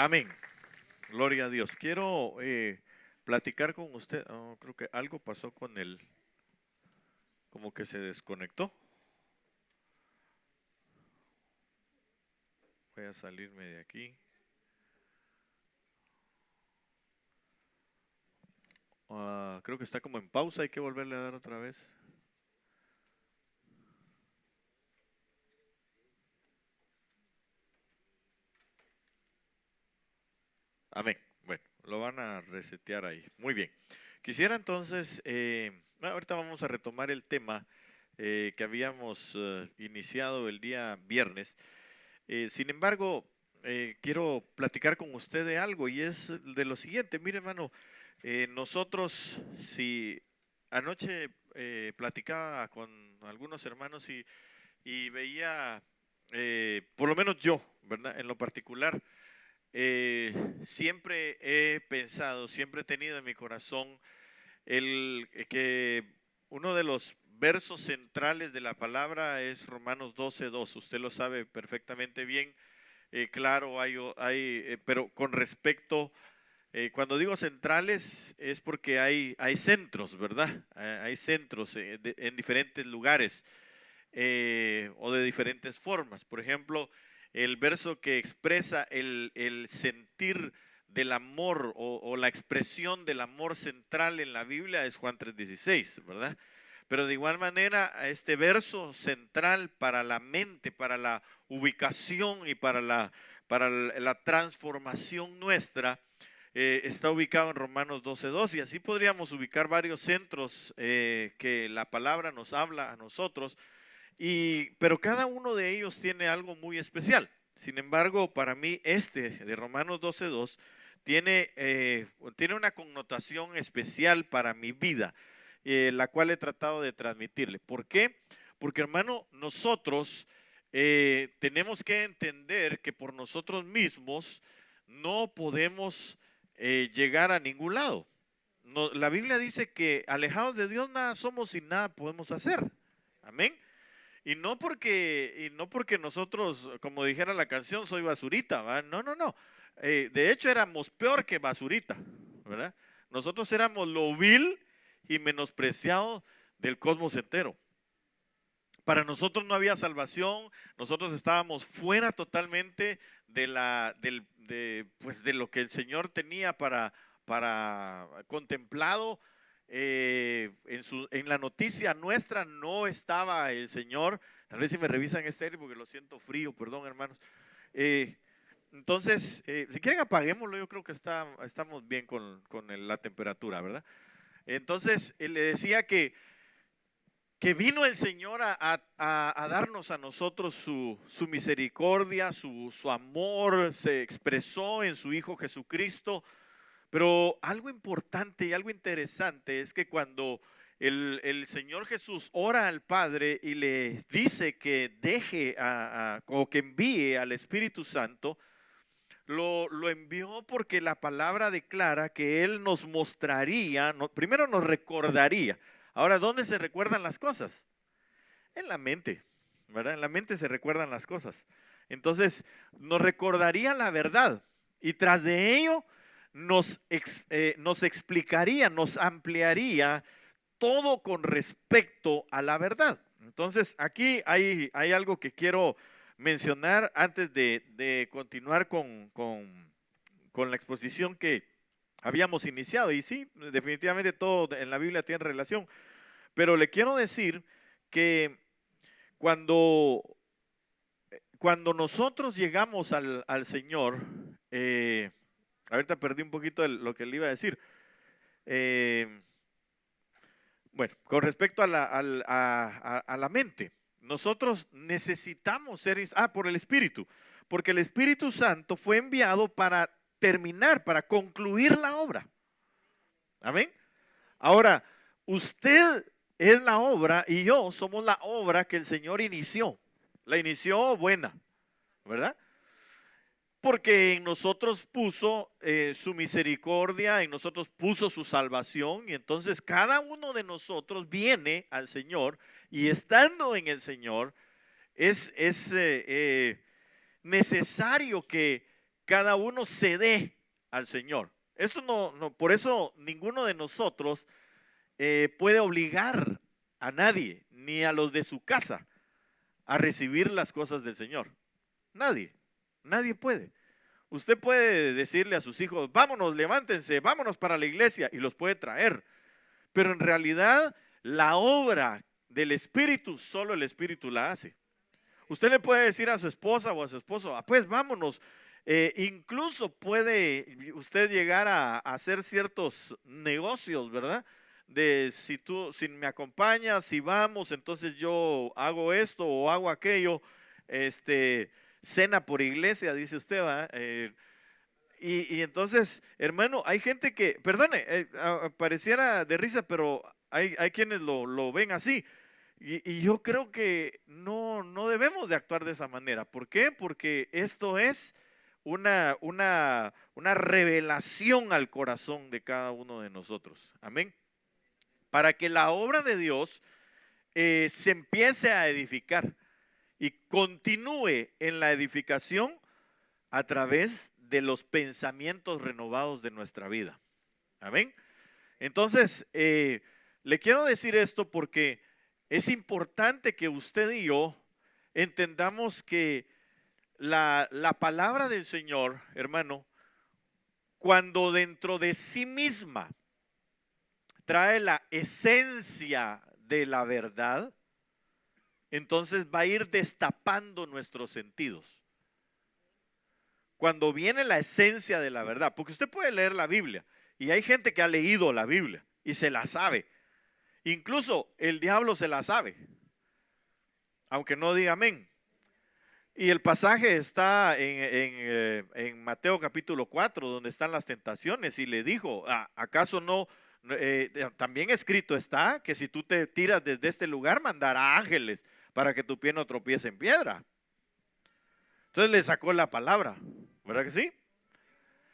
Amén. Gloria a Dios. Quiero platicar con usted. Creo que algo pasó con él. Como que se desconectó. Voy a salirme de aquí. Creo que está como en pausa. Hay que volverle a dar otra vez. Amén. Bueno, lo van a resetear ahí. Muy bien. Quisiera entonces, ahorita vamos a retomar el tema que habíamos iniciado el día viernes. Sin embargo, quiero platicar con usted de algo y es de lo siguiente. Mire, hermano, nosotros, si anoche platicaba con algunos hermanos y veía, por lo menos yo, ¿verdad? En lo particular, siempre he pensado, siempre he tenido en mi corazón el que uno de los versos centrales de la palabra es Romanos 12:2. Usted lo sabe perfectamente bien. Claro, pero con respecto, cuando digo centrales es porque hay centros, ¿verdad? Hay centros en diferentes lugares o de diferentes formas. Por ejemplo, el verso que expresa el sentir del amor o la expresión del amor central en la Biblia es Juan 3:16, ¿verdad? Pero de igual manera, este verso central para la mente, para la ubicación y para la transformación nuestra, está ubicado en Romanos 12:2, y así podríamos ubicar varios centros que la palabra nos habla a nosotros, pero cada uno de ellos tiene algo muy especial. Sin embargo, para mí este de Romanos 12:2 tiene una connotación especial para mi vida, la cual he tratado de transmitirle. ¿Por qué? Porque, hermano, nosotros tenemos que entender que por nosotros mismos no podemos llegar a ningún lado. No, la Biblia dice que alejados de Dios nada somos y nada podemos hacer. Amén. Y no porque nosotros, como dijera la canción, soy basurita, ¿va? No, no, no. De hecho, éramos peor que basurita, ¿verdad? Nosotros éramos lo vil y menospreciado del cosmos entero. Para nosotros no había salvación, nosotros estábamos fuera totalmente de lo que el Señor tenía para contemplado. En la noticia nuestra no estaba el Señor. Tal vez si me revisan estéreo porque lo siento frío, perdón, hermanos. Entonces, si quieren apaguémoslo, yo creo que estamos bien con la temperatura, ¿verdad? Entonces, le decía que vino el Señor a darnos a nosotros su misericordia, su amor, se expresó en su Hijo Jesucristo. Pero algo importante y algo interesante es que cuando el Señor Jesús ora al Padre y le dice que deje o que envíe al Espíritu Santo, lo envió porque la palabra declara que Él nos mostraría, primero nos recordaría. Ahora, ¿dónde se recuerdan las cosas? En la mente, ¿verdad? En la mente se recuerdan las cosas. Entonces, nos recordaría la verdad y tras de ello nos explicaría, nos ampliaría todo con respecto a la verdad. Entonces, aquí hay algo que quiero mencionar antes de continuar con la exposición que habíamos iniciado. Y sí, definitivamente todo en la Biblia tiene relación. Pero le quiero decir que cuando nosotros llegamos al Señor, ahorita perdí un poquito lo que le iba a decir. Bueno, con respecto a la mente, nosotros necesitamos por el Espíritu, porque el Espíritu Santo fue enviado para terminar, para concluir la obra. Amén. Ahora, usted es la obra y yo somos la obra que el Señor inició. La inició buena, ¿verdad? Porque en nosotros puso su misericordia, en nosotros puso su salvación, y entonces cada uno de nosotros viene al Señor, y estando en el Señor es necesario que cada uno se dé al Señor. Esto no, por eso ninguno de nosotros puede obligar a nadie, ni a los de su casa, a recibir las cosas del Señor. Nadie puede. Usted puede decirle a sus hijos, vámonos, levántense, vámonos para la iglesia, y los puede traer. Pero en realidad la obra del Espíritu, solo el Espíritu la hace. Usted le puede decir a su esposa o a su esposo, pues vámonos. Incluso puede usted llegar a hacer ciertos negocios, ¿verdad? De si me acompañas, si vamos, entonces yo hago esto o hago aquello, cena por iglesia, dice usted, ¿va? Y entonces, hermano, hay gente que, perdone, pareciera de risa, pero hay quienes lo ven así. Y yo creo que no debemos de actuar de esa manera. ¿Por qué? Porque esto es una revelación al corazón de cada uno de nosotros. Amén. Para que la obra de Dios se empiece a edificar y continúe en la edificación a través de los pensamientos renovados de nuestra vida. Amén. Entonces, le quiero decir esto porque es importante que usted y yo entendamos que la palabra del Señor, hermano, cuando dentro de sí misma trae la esencia de la verdad, entonces va a ir destapando nuestros sentidos. Cuando viene la esencia de la verdad, porque usted puede leer la Biblia y hay gente que ha leído la Biblia y se la sabe. Incluso el diablo se la sabe, aunque no diga amén. Y el pasaje está en Mateo capítulo 4, donde están las tentaciones, y le dijo, ¿acaso no? También escrito está que si tú te tiras desde este lugar, mandará ángeles para que tu pie no tropiece en piedra. Entonces le sacó la palabra, ¿verdad que sí?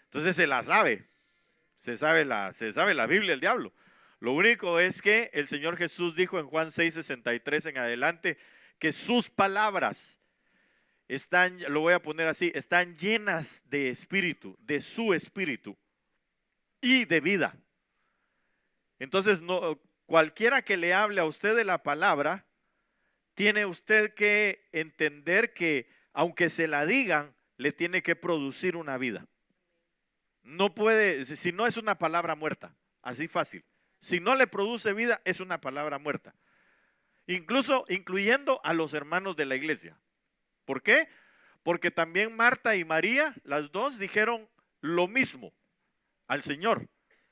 Entonces se la sabe, se sabe la Biblia el diablo. Lo único es que el Señor Jesús dijo en Juan 6:63 en adelante que sus palabras están, lo voy a poner así, están llenas de espíritu, de su espíritu y de vida. Entonces, cualquiera que le hable a usted de la palabra, tiene usted que entender que aunque se la digan, le tiene que producir una vida. No puede, si no es una palabra muerta, así fácil. Si no le produce vida, es una palabra muerta. Incluso incluyendo a los hermanos de la iglesia. ¿Por qué? Porque también Marta y María, las dos dijeron lo mismo al Señor.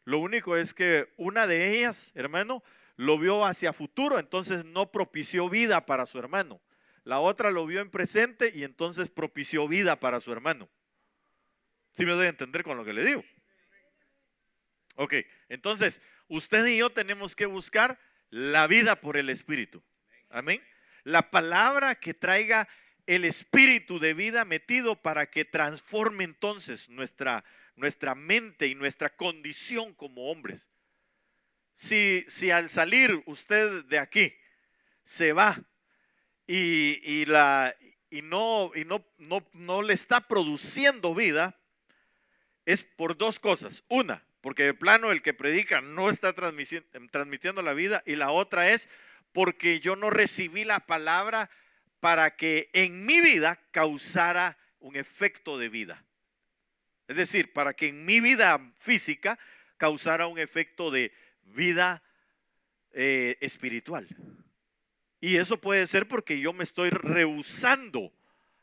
Lo único es que una de ellas, hermano, lo vio hacia futuro, entonces no propició vida para su hermano. La otra lo vio en presente y entonces propició vida para su hermano. ¿Sí me doy a entender con lo que le digo? Ok, entonces usted y yo tenemos que buscar la vida por el Espíritu. Amén. La palabra que traiga el espíritu de vida metido para que transforme entonces nuestra mente y nuestra condición como hombres. Si al salir usted de aquí se va y no le está produciendo vida, es por dos cosas. Una, porque de plano el que predica no está transmitiendo la vida, y la otra es porque yo no recibí la palabra para que en mi vida causara un efecto de vida. Es decir, para que en mi vida física causara un efecto de vida espiritual. Y eso puede ser porque yo me estoy rehusando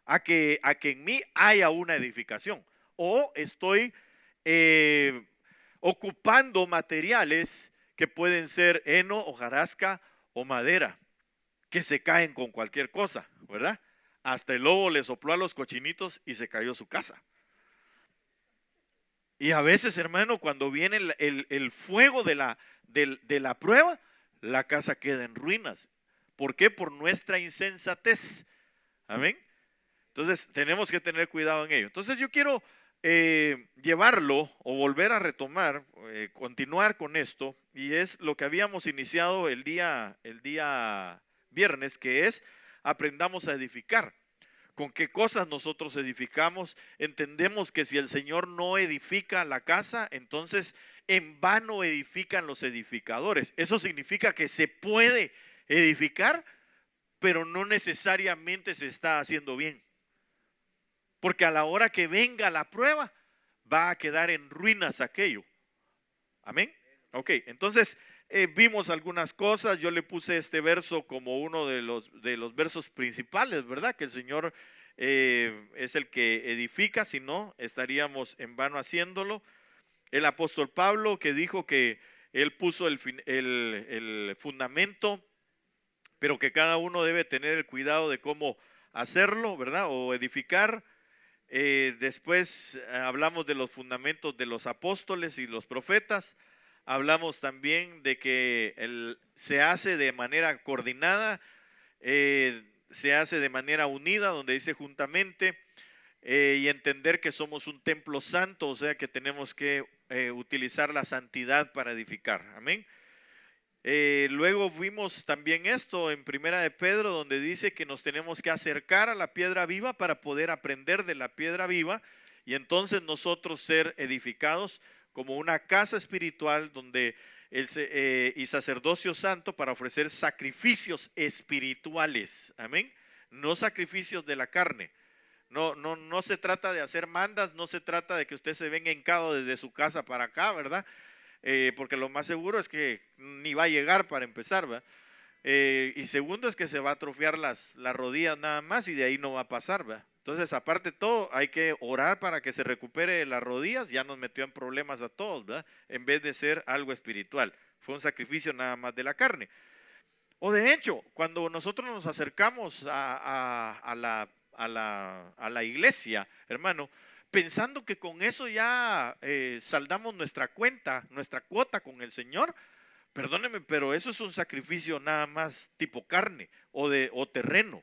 a que en mí haya una edificación. O estoy ocupando materiales que pueden ser heno, hojarasca o madera, que se caen con cualquier cosa, ¿verdad? Hasta el lobo le sopló a los cochinitos y se cayó su casa. Y a veces, hermano, cuando viene el fuego de la prueba, la casa queda en ruinas. ¿Por qué? Por nuestra insensatez. Amén. Entonces tenemos que tener cuidado en ello. Entonces yo quiero llevarlo o volver a retomar, continuar con esto, y es lo que habíamos iniciado el día viernes, que es aprendamos a edificar. con qué cosas nosotros edificamos. Entendemos que si el Señor no edifica la casa, entonces en vano edifican los edificadores. Eso significa que se puede edificar, pero no necesariamente se está haciendo bien. Porque a la hora que venga la prueba, va a quedar en ruinas aquello. Amén. Ok, entonces vimos algunas cosas. Yo le puse este verso como uno de los versos principales, ¿verdad? Que el Señor es el que edifica, si no, estaríamos en vano haciéndolo. El apóstol Pablo, que dijo que él puso el fundamento, pero que cada uno debe tener el cuidado de cómo hacerlo, ¿verdad? O edificar. Después hablamos de los fundamentos de los apóstoles y los profetas. Hablamos también de que se hace de manera coordinada, se hace de manera unida, donde dice juntamente, y entender que somos un templo santo, o sea que tenemos que utilizar la santidad para edificar. Amén. Luego vimos también esto en Primera de Pedro, donde dice que nos tenemos que acercar a la piedra viva para poder aprender de la piedra viva y entonces nosotros ser edificados como una casa espiritual donde y sacerdocio santo para ofrecer sacrificios espirituales. Amén. No sacrificios de la carne. No se trata de hacer mandas, no se trata de que usted se venga hincado desde su casa para acá, ¿verdad? Porque lo más seguro es que ni va a llegar para empezar, ¿verdad? Y segundo es que se va a atrofiar las rodillas nada más y de ahí no va a pasar, ¿verdad? Entonces, aparte de todo, hay que orar para que se recupere las rodillas. Ya nos metió en problemas a todos, ¿verdad? En vez de ser algo espiritual, fue un sacrificio nada más de la carne. O de hecho, cuando nosotros nos acercamos a la iglesia, hermano, pensando que con eso ya saldamos nuestra cuenta, nuestra cuota con el Señor, perdóneme, pero eso es un sacrificio nada más tipo carne o terreno.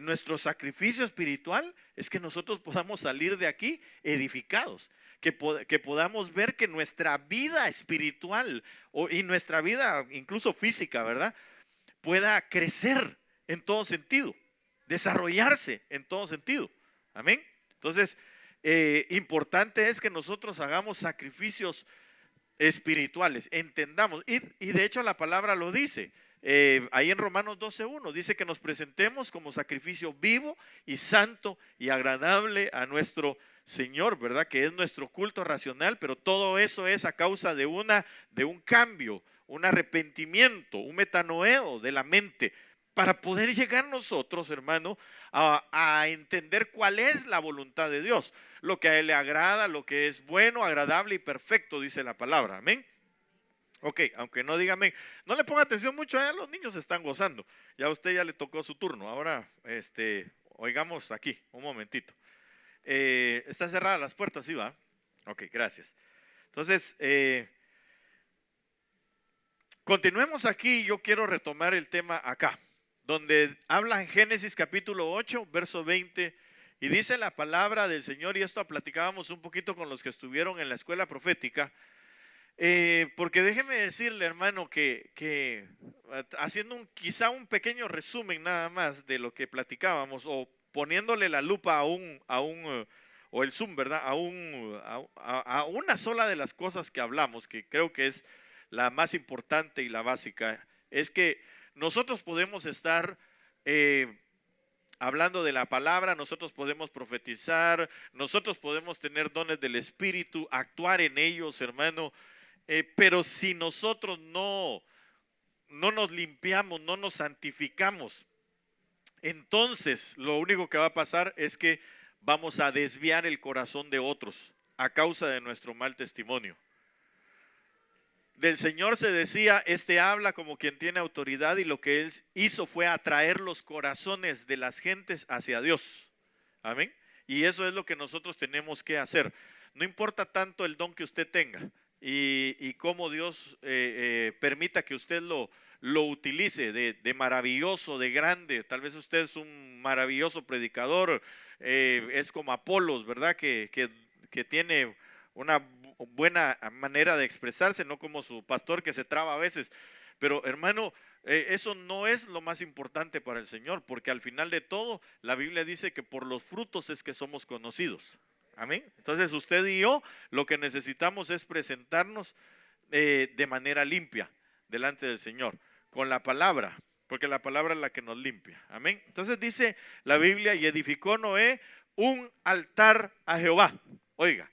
Nuestro sacrificio espiritual es que nosotros podamos salir de aquí edificados, que podamos ver que nuestra vida espiritual y nuestra vida incluso física, ¿verdad?, pueda crecer en todo sentido, desarrollarse en todo sentido. Amén. Entonces, importante es que nosotros hagamos sacrificios espirituales, entendamos, y de hecho la palabra lo dice, ahí en Romanos 12:1, dice que nos presentemos como sacrificio vivo y santo y agradable a nuestro Señor, ¿verdad? Que es nuestro culto racional, pero todo eso es a causa de un cambio, un arrepentimiento, un metanoeo de la mente, para poder llegar nosotros, hermano, a entender cuál es la voluntad de Dios, lo que a Él le agrada, lo que es bueno, agradable y perfecto, dice la palabra. Amén. Ok, aunque no diga amén, no le ponga atención mucho, allá los niños están gozando. Ya a usted ya le tocó su turno. Ahora, oigamos aquí, un momentito. Están cerradas las puertas, ¿sí va? Ok, gracias. Entonces, continuemos aquí. Yo quiero retomar el tema acá, donde habla en Génesis capítulo 8, verso 20, y dice la palabra del Señor, y esto platicábamos un poquito con los que estuvieron en la escuela profética, porque déjeme decirle, hermano, que haciendo quizá un pequeño resumen nada más de lo que platicábamos, o poniéndole la lupa o el zoom, ¿verdad?, a una sola de las cosas que hablamos, que creo que es la más importante y la básica, es que nosotros podemos estar hablando de la palabra, nosotros podemos profetizar, nosotros podemos tener dones del Espíritu, actuar en ellos, hermano, pero si nosotros no nos limpiamos, no nos santificamos, entonces lo único que va a pasar es que vamos a desviar el corazón de otros a causa de nuestro mal testimonio. Del Señor se decía, habla como quien tiene autoridad, y lo que Él hizo fue atraer los corazones de las gentes hacia Dios. Amén. Y eso es lo que nosotros tenemos que hacer. No importa tanto el don que usted tenga y cómo Dios permita que usted lo utilice de maravilloso, de grande. Tal vez usted es un maravilloso predicador, es como Apolos, ¿verdad? Que tiene una buena manera de expresarse, no como su pastor que se traba a veces. Pero hermano, Eso no es lo más importante para el Señor, porque al final de todo, la Biblia dice que por los frutos es que somos conocidos. Amén. Entonces usted y yo lo que necesitamos es presentarnos de manera limpia delante del Señor, con la palabra, porque la palabra es la que nos limpia. Amén. Entonces dice la Biblia, y edificó Noé un altar a Jehová. Oiga,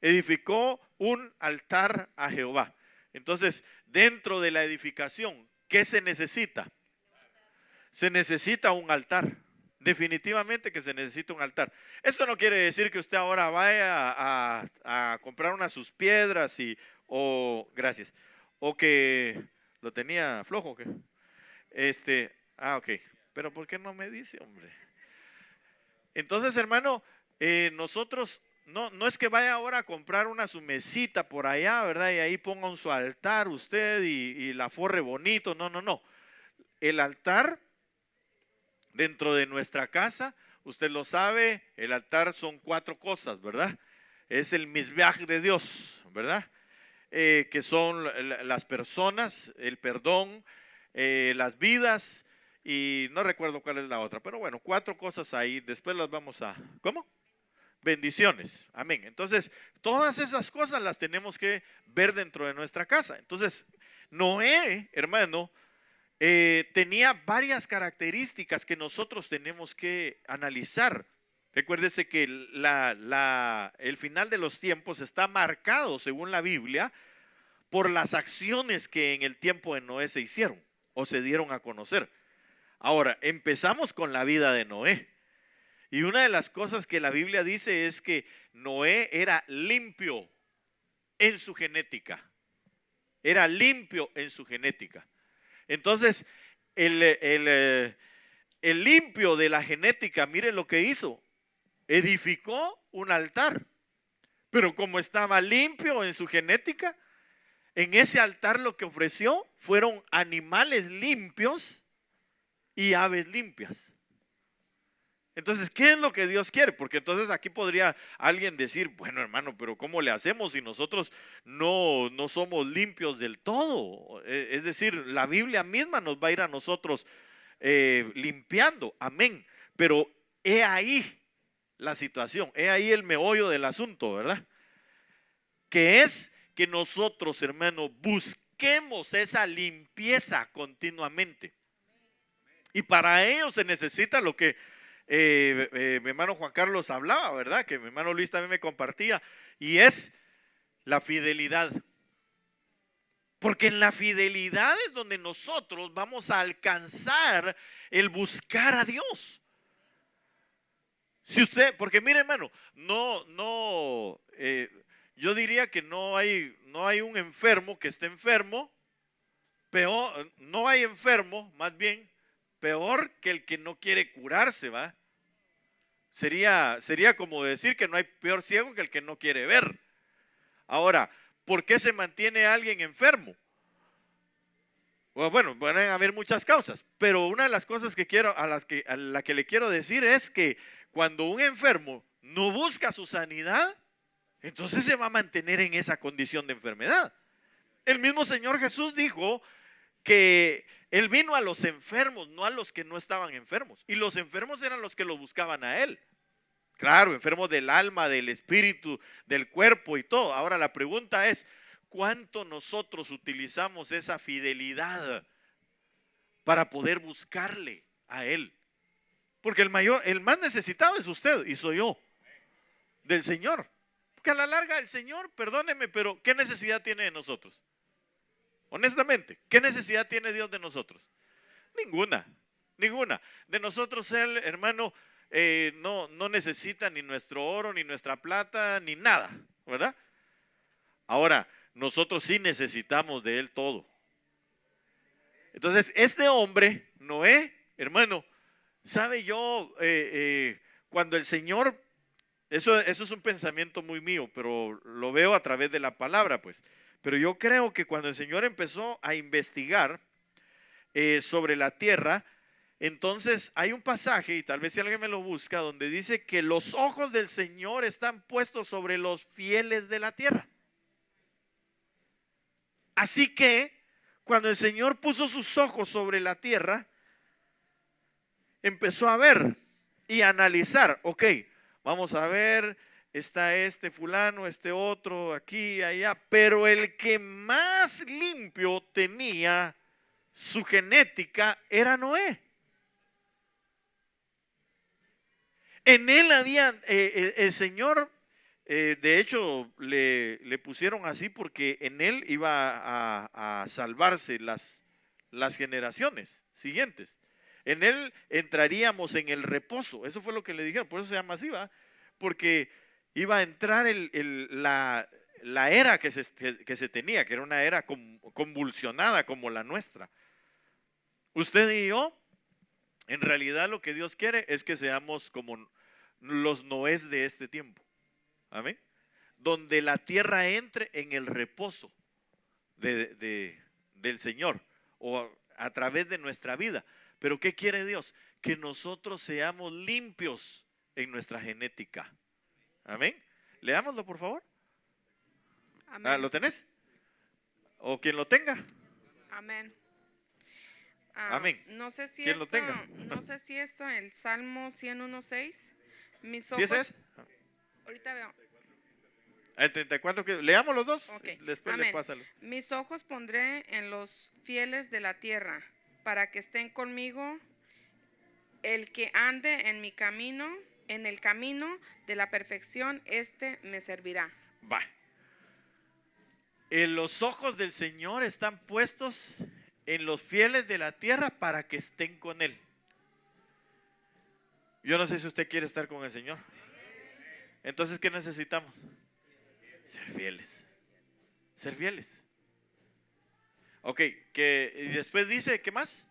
edificó un altar a Jehová. Entonces, dentro de la edificación, ¿qué se necesita? Se necesita un altar. Definitivamente que se necesita un altar. Esto no quiere decir que usted ahora vaya a comprar unas sus piedras gracias, o que lo tenía flojo, ¿qué? Ok, pero ¿por qué no me dice, hombre? Entonces, hermano, nosotros no es que vaya ahora a comprar su mesita por allá, ¿verdad? Y ahí ponga su altar usted y la forre bonito. No. El altar dentro de nuestra casa, usted lo sabe, el altar son 4 cosas, ¿verdad? Es el mizbeach de Dios, ¿verdad? Que son las personas, el perdón, las vidas, y no recuerdo cuál es la otra, pero bueno, 4 cosas ahí, después las vamos a, ¿cómo? Bendiciones, amén. Entonces, todas esas cosas las tenemos que ver dentro de nuestra casa. Entonces, Noé, hermano, tenía varias características que nosotros tenemos que analizar. Recuérdese que el final de los tiempos está marcado, según la Biblia, por las acciones que en el tiempo de Noé se hicieron o se dieron a conocer. Ahora, empezamos con la vida de Noé. Y una de las cosas que la Biblia dice es que Noé era limpio en su genética. Era limpio en su genética. Entonces, el limpio de la genética, mire lo que hizo. Edificó un altar. Pero como estaba limpio en su genética, en ese altar lo que ofreció fueron animales limpios y aves limpias. Entonces, ¿qué es lo que Dios quiere? Porque entonces aquí podría alguien decir, bueno, hermano, pero ¿cómo le hacemos si nosotros no somos limpios del todo? Es decir, la Biblia misma nos va a ir a nosotros limpiando, amén. Pero he ahí la situación, he ahí el meollo del asunto, ¿verdad? Que es que nosotros, hermano, busquemos esa limpieza continuamente. Y para ello se necesita lo que mi hermano Juan Carlos hablaba, ¿verdad? Que mi hermano Luis también me compartía, y es la fidelidad. Porque en la fidelidad es donde nosotros vamos a alcanzar el buscar a Dios. Si usted, porque mire, hermano, yo diría que no hay un enfermo que esté enfermo, peor, no hay enfermo, más bien, peor que el que no quiere curarse, ¿va? Sería como decir que no hay peor ciego que el que no quiere ver. Ahora, ¿por qué se mantiene alguien enfermo? Bueno, van a haber muchas causas, pero una de las cosas que a la que le quiero decir es que cuando un enfermo no busca su sanidad, entonces se va a mantener en esa condición de enfermedad. El mismo Señor Jesús dijo que Él vino a los enfermos, no a los que no estaban enfermos. Y los enfermos eran los que lo buscaban a Él. Claro, enfermos del alma, del espíritu, del cuerpo y todo. Ahora la pregunta es, ¿cuánto nosotros utilizamos esa fidelidad para poder buscarle a Él? Porque el más necesitado es usted y soy yo, del Señor. Porque a la larga el Señor, perdóneme, pero ¿qué necesidad tiene de nosotros? Honestamente, ¿qué necesidad tiene Dios de nosotros? Ninguna. De nosotros Él, hermano, no necesita ni nuestro oro, ni nuestra plata, ni nada, ¿verdad? Ahora, nosotros sí necesitamos de Él todo. Entonces, este hombre, Noé, hermano, sabe yo, cuando el Señor, eso es un pensamiento muy mío, pero lo veo a través de la palabra, pues. Pero yo creo que cuando el Señor empezó a investigar sobre la tierra, entonces hay un pasaje, y tal vez si alguien me lo busca, donde dice que los ojos del Señor están puestos sobre los fieles de la tierra. Así que Cuando el Señor puso sus ojos sobre la tierra, empezó a ver y a analizar. Ok, vamos a ver, está este fulano, este otro, aquí, allá. Pero el que más limpio tenía su genética era Noé. En él había, el Señor, de hecho, le pusieron así porque en él iba a salvarse las generaciones siguientes. En él entraríamos en el reposo. Eso fue lo que le dijeron, por eso se llama así, ¿va? Porque iba a entrar la era que se tenía, que era una era convulsionada como la nuestra. Usted y yo, en realidad lo que Dios quiere es que seamos como los Noés de este tiempo. Amén. Donde la tierra entre en el reposo del Señor o a través de nuestra vida. Pero ¿qué quiere Dios? Que nosotros seamos limpios en nuestra genética. Amén. Leámoslo, por favor. Amén. ¿Lo tenés? ¿O quien lo tenga? Amén. Amén. No sé si ¿Quién lo tenga? No sé si es el Salmo 101:6. Mis ¿Sí ojos. ese es? Ahorita veo. El 34, leamos los dos. Ok. Después Amén. le pásalo. Mis ojos pondré en los fieles de la tierra, para que estén conmigo. El que ande en mi camino, en el camino de la perfección, este me servirá. Va. Los ojos del Señor están puestos en los fieles de la tierra para que estén con Él. Yo no sé si usted quiere estar con el Señor. Entonces, ¿qué necesitamos? Ser fieles. Ser fieles. Ok, y después dice, ¿qué más?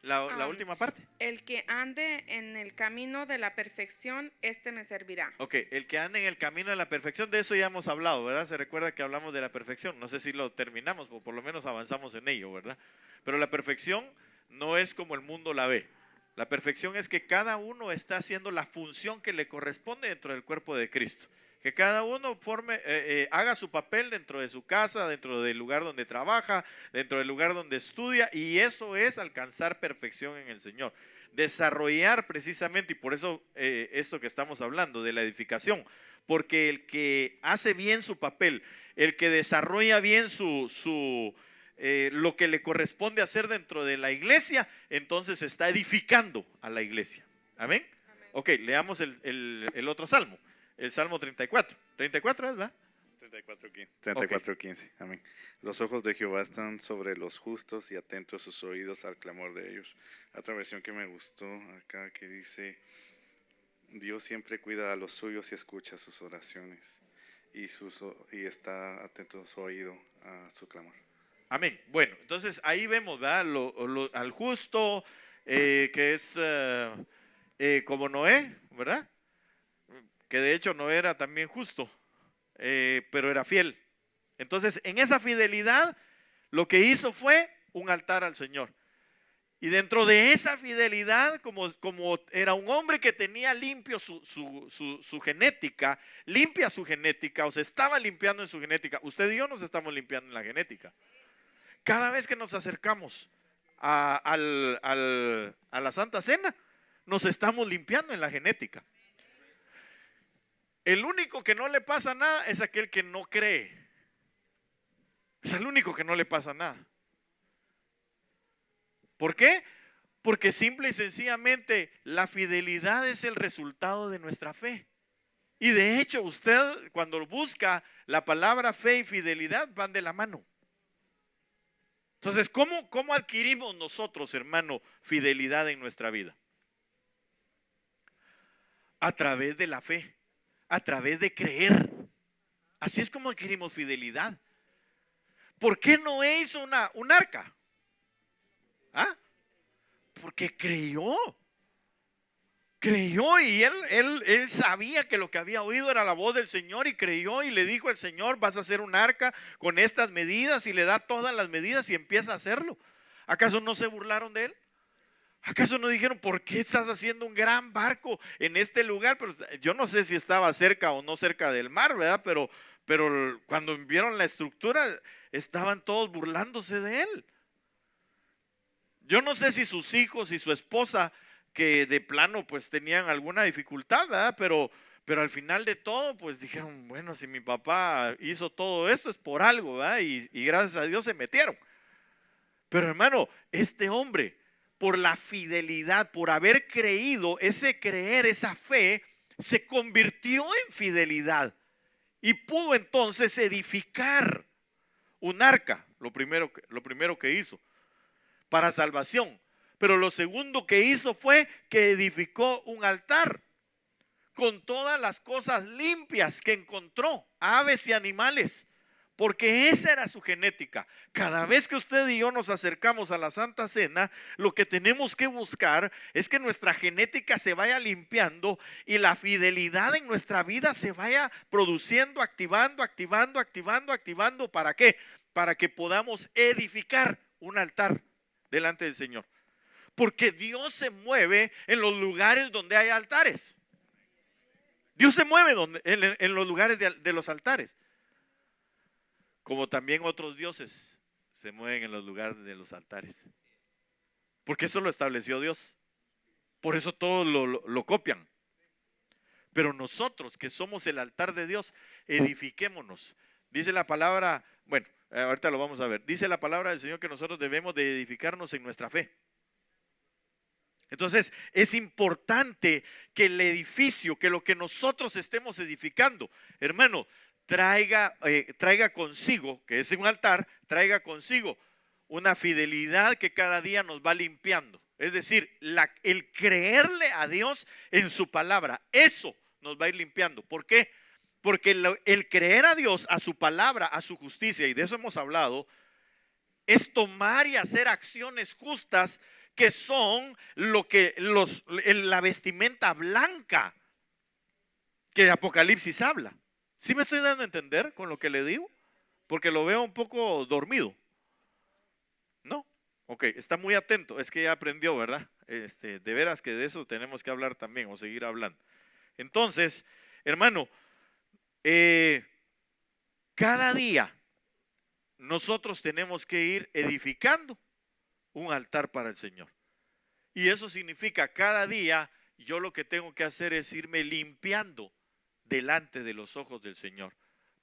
La última parte. El que ande en el camino de la perfección, este me servirá. Ok, el que ande en el camino de la perfección, de eso ya hemos hablado, ¿verdad? Se recuerda que hablamos de la perfección. No sé si lo terminamos, o por lo menos avanzamos en ello, ¿verdad? Pero la perfección no es como el mundo la ve. La perfección es que cada uno está haciendo la función que le corresponde dentro del cuerpo de Cristo. Que cada uno haga su papel dentro de su casa, dentro del lugar donde trabaja, dentro del lugar donde estudia, y eso es alcanzar perfección en el Señor. Desarrollar precisamente, y por eso esto que estamos hablando de la edificación, porque el que hace bien su papel, el que desarrolla bien lo que le corresponde hacer dentro de la iglesia, entonces está edificando a la iglesia. Amén. Ok, leamos el otro salmo. El Salmo 34. 34 es, ¿verdad? 34:15. Amén. Los ojos de Jehová están sobre los justos y atentos sus oídos al clamor de ellos. Otra versión que me gustó acá que dice: Dios siempre cuida a los suyos y escucha sus oraciones y está atento a su oído a su clamor. Amén. Bueno, entonces ahí vemos, ¿verdad? Al justo, que es como Noé, ¿verdad? Que de hecho no era también justo, pero era fiel. Entonces, en esa fidelidad, lo que hizo fue un altar al Señor. Y dentro de esa fidelidad, como era un hombre que tenía limpio su genética, limpia su genética, o se estaba limpiando en su genética. Usted y yo nos estamos limpiando en la genética. Cada vez que nos acercamos a la Santa Cena, nos estamos limpiando en la genética. El único que no le pasa nada es aquel que no cree. Es el único que no le pasa nada. ¿Por qué? Porque simple y sencillamente la fidelidad es el resultado de nuestra fe. Y de hecho usted cuando busca la palabra fe y fidelidad van de la mano. Entonces, ¿cómo adquirimos nosotros, hermano, fidelidad en nuestra vida? A través de la fe. A través de creer. Así es como adquirimos fidelidad. ¿Por qué Noé hizo un arca? ¿Ah? Porque creyó. Creyó y él sabía que lo que había oído era la voz del Señor, y creyó y le dijo al Señor: vas a hacer un arca con estas medidas, y le da todas las medidas y empieza a hacerlo. ¿Acaso no se burlaron de él? ¿Acaso no dijeron: ¿por qué estás haciendo un gran barco en este lugar? Pero yo no sé si estaba cerca o no cerca del mar, ¿verdad? Pero cuando vieron la estructura, estaban todos burlándose de él. Yo no sé si sus hijos y su esposa, que de plano pues tenían alguna dificultad, ¿verdad? Pero al final de todo pues dijeron, bueno, si mi papá hizo todo esto es por algo, ¿verdad? Y gracias a Dios se metieron. Pero hermano, este hombre, por la fidelidad, por haber creído, ese creer, esa fe, se convirtió en fidelidad y pudo entonces edificar un arca, lo primero que hizo para salvación. Pero lo segundo que hizo fue que edificó un altar con todas las cosas limpias que encontró, aves y animales, porque esa era su genética. Cada vez que usted y yo nos acercamos a la Santa Cena, lo que tenemos que buscar es que nuestra genética se vaya limpiando y la fidelidad en nuestra vida se vaya produciendo, activando. ¿Para qué? Para que podamos edificar un altar delante del Señor. Porque Dios se mueve en los lugares donde hay altares. Dios se mueve en los lugares de los altares. Como también otros dioses se mueven en los lugares de los altares. Porque eso lo estableció Dios. Por eso todos lo copian. Pero nosotros que somos el altar de Dios, edifiquémonos. Dice la palabra, bueno, ahorita lo vamos a ver. Dice la palabra del Señor que nosotros debemos de edificarnos en nuestra fe. Entonces es importante que el edificio, que lo que nosotros estemos edificando, hermano, traiga consigo, que es un altar, traiga consigo una fidelidad que cada día nos va limpiando. Es decir, el creerle a Dios en su palabra, eso nos va a ir limpiando. ¿Por qué? Porque el creer a Dios, a su palabra, a su justicia, y de eso hemos hablado, es tomar y hacer acciones justas que son la vestimenta blanca que Apocalipsis habla. ¿Sí me estoy dando a entender con lo que le digo? Porque lo veo un poco dormido. ¿No? Ok, está muy atento. Es que ya aprendió, ¿verdad? De veras que de eso tenemos que hablar también o seguir hablando. Entonces, hermano, cada día nosotros tenemos que ir edificando un altar para el Señor. Y eso significa cada día yo lo que tengo que hacer es irme limpiando delante de los ojos del Señor,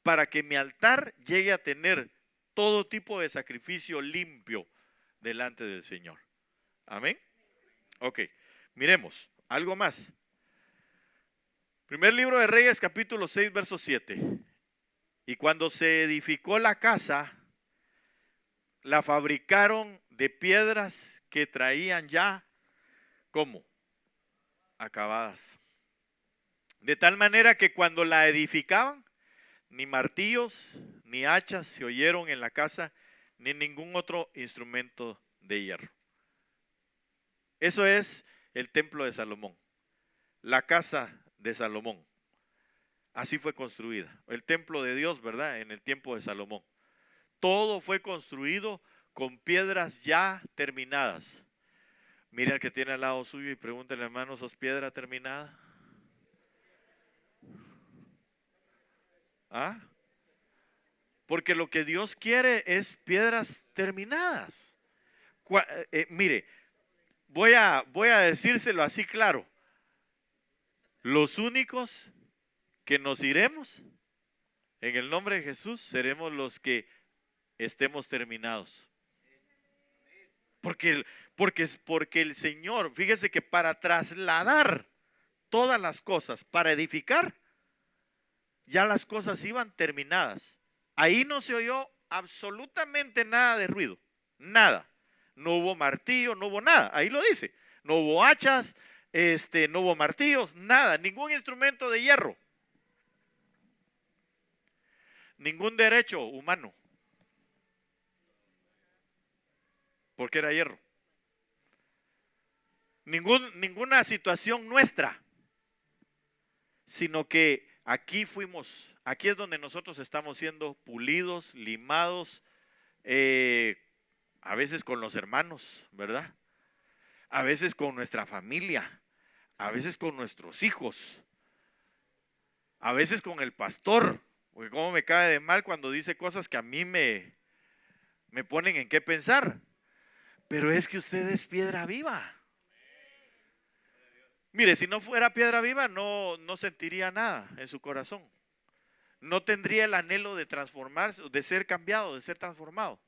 para que mi altar llegue a tener todo tipo de sacrificio limpio delante del Señor. Amén. Ok, miremos, algo más. Primer libro de Reyes, capítulo 6, verso 7. Y cuando se edificó la casa, la fabricaron de piedras que traían ya, ¿cómo? Acabadas. De tal manera que cuando la edificaban, ni martillos ni hachas se oyeron en la casa, ni ningún otro instrumento de hierro. Eso es el templo de Salomón, la casa de Salomón. Así fue construida. El templo de Dios, ¿verdad? En el tiempo de Salomón. Todo fue construido con piedras ya terminadas. Mira al que tiene al lado suyo y pregúntale, hermano, ¿sos piedra terminada? ¿Ah? Porque lo que Dios quiere es piedras terminadas. Mire, voy a decírselo así claro. Los únicos que nos iremos en el nombre de Jesús seremos los que estemos terminados. Porque el Señor, fíjese que para trasladar todas las cosas, para edificar, ya las cosas iban terminadas. Ahí no se oyó absolutamente nada de ruido, nada. No hubo martillo, no hubo nada, ahí lo dice. No hubo hachas, no hubo martillos, nada, ningún instrumento de hierro. Ningún derecho humano. Porque era hierro. Ninguna situación nuestra. Sino que aquí es donde nosotros estamos siendo pulidos, limados, a veces con los hermanos, ¿verdad? A veces con nuestra familia, a veces con nuestros hijos, a veces con el pastor, porque cómo me cae de mal cuando dice cosas que a mí me ponen en qué pensar. Pero es que usted es piedra viva. Mire, si no fuera piedra viva, no sentiría nada en su corazón. No tendría el anhelo de transformarse, de ser cambiado, de ser transformado.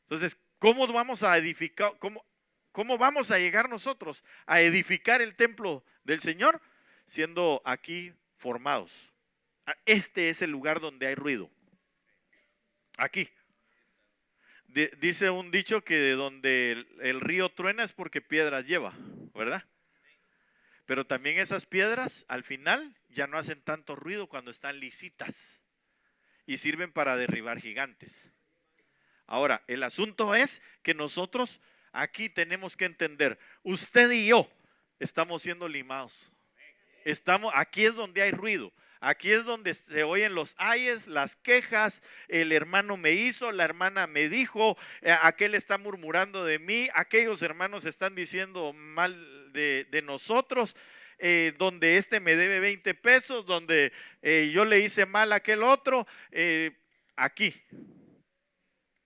Entonces, ¿cómo vamos a edificar? ¿Cómo vamos a llegar nosotros a edificar el templo del Señor? Siendo aquí formados. Este es el lugar donde hay ruido. Aquí. Dice un dicho que de donde el río truena es porque piedras lleva, ¿verdad? Pero también esas piedras al final ya no hacen tanto ruido cuando están lisitas y sirven para derribar gigantes. Ahora, el asunto es que nosotros aquí tenemos que entender, usted y yo estamos siendo limados. Aquí es donde hay ruido. Aquí es donde se oyen los ayes, las quejas, el hermano me hizo, la hermana me dijo, aquel está murmurando de mí, aquellos hermanos están diciendo mal de nosotros, donde este me debe 20 pesos, donde yo le hice mal a aquel otro, aquí.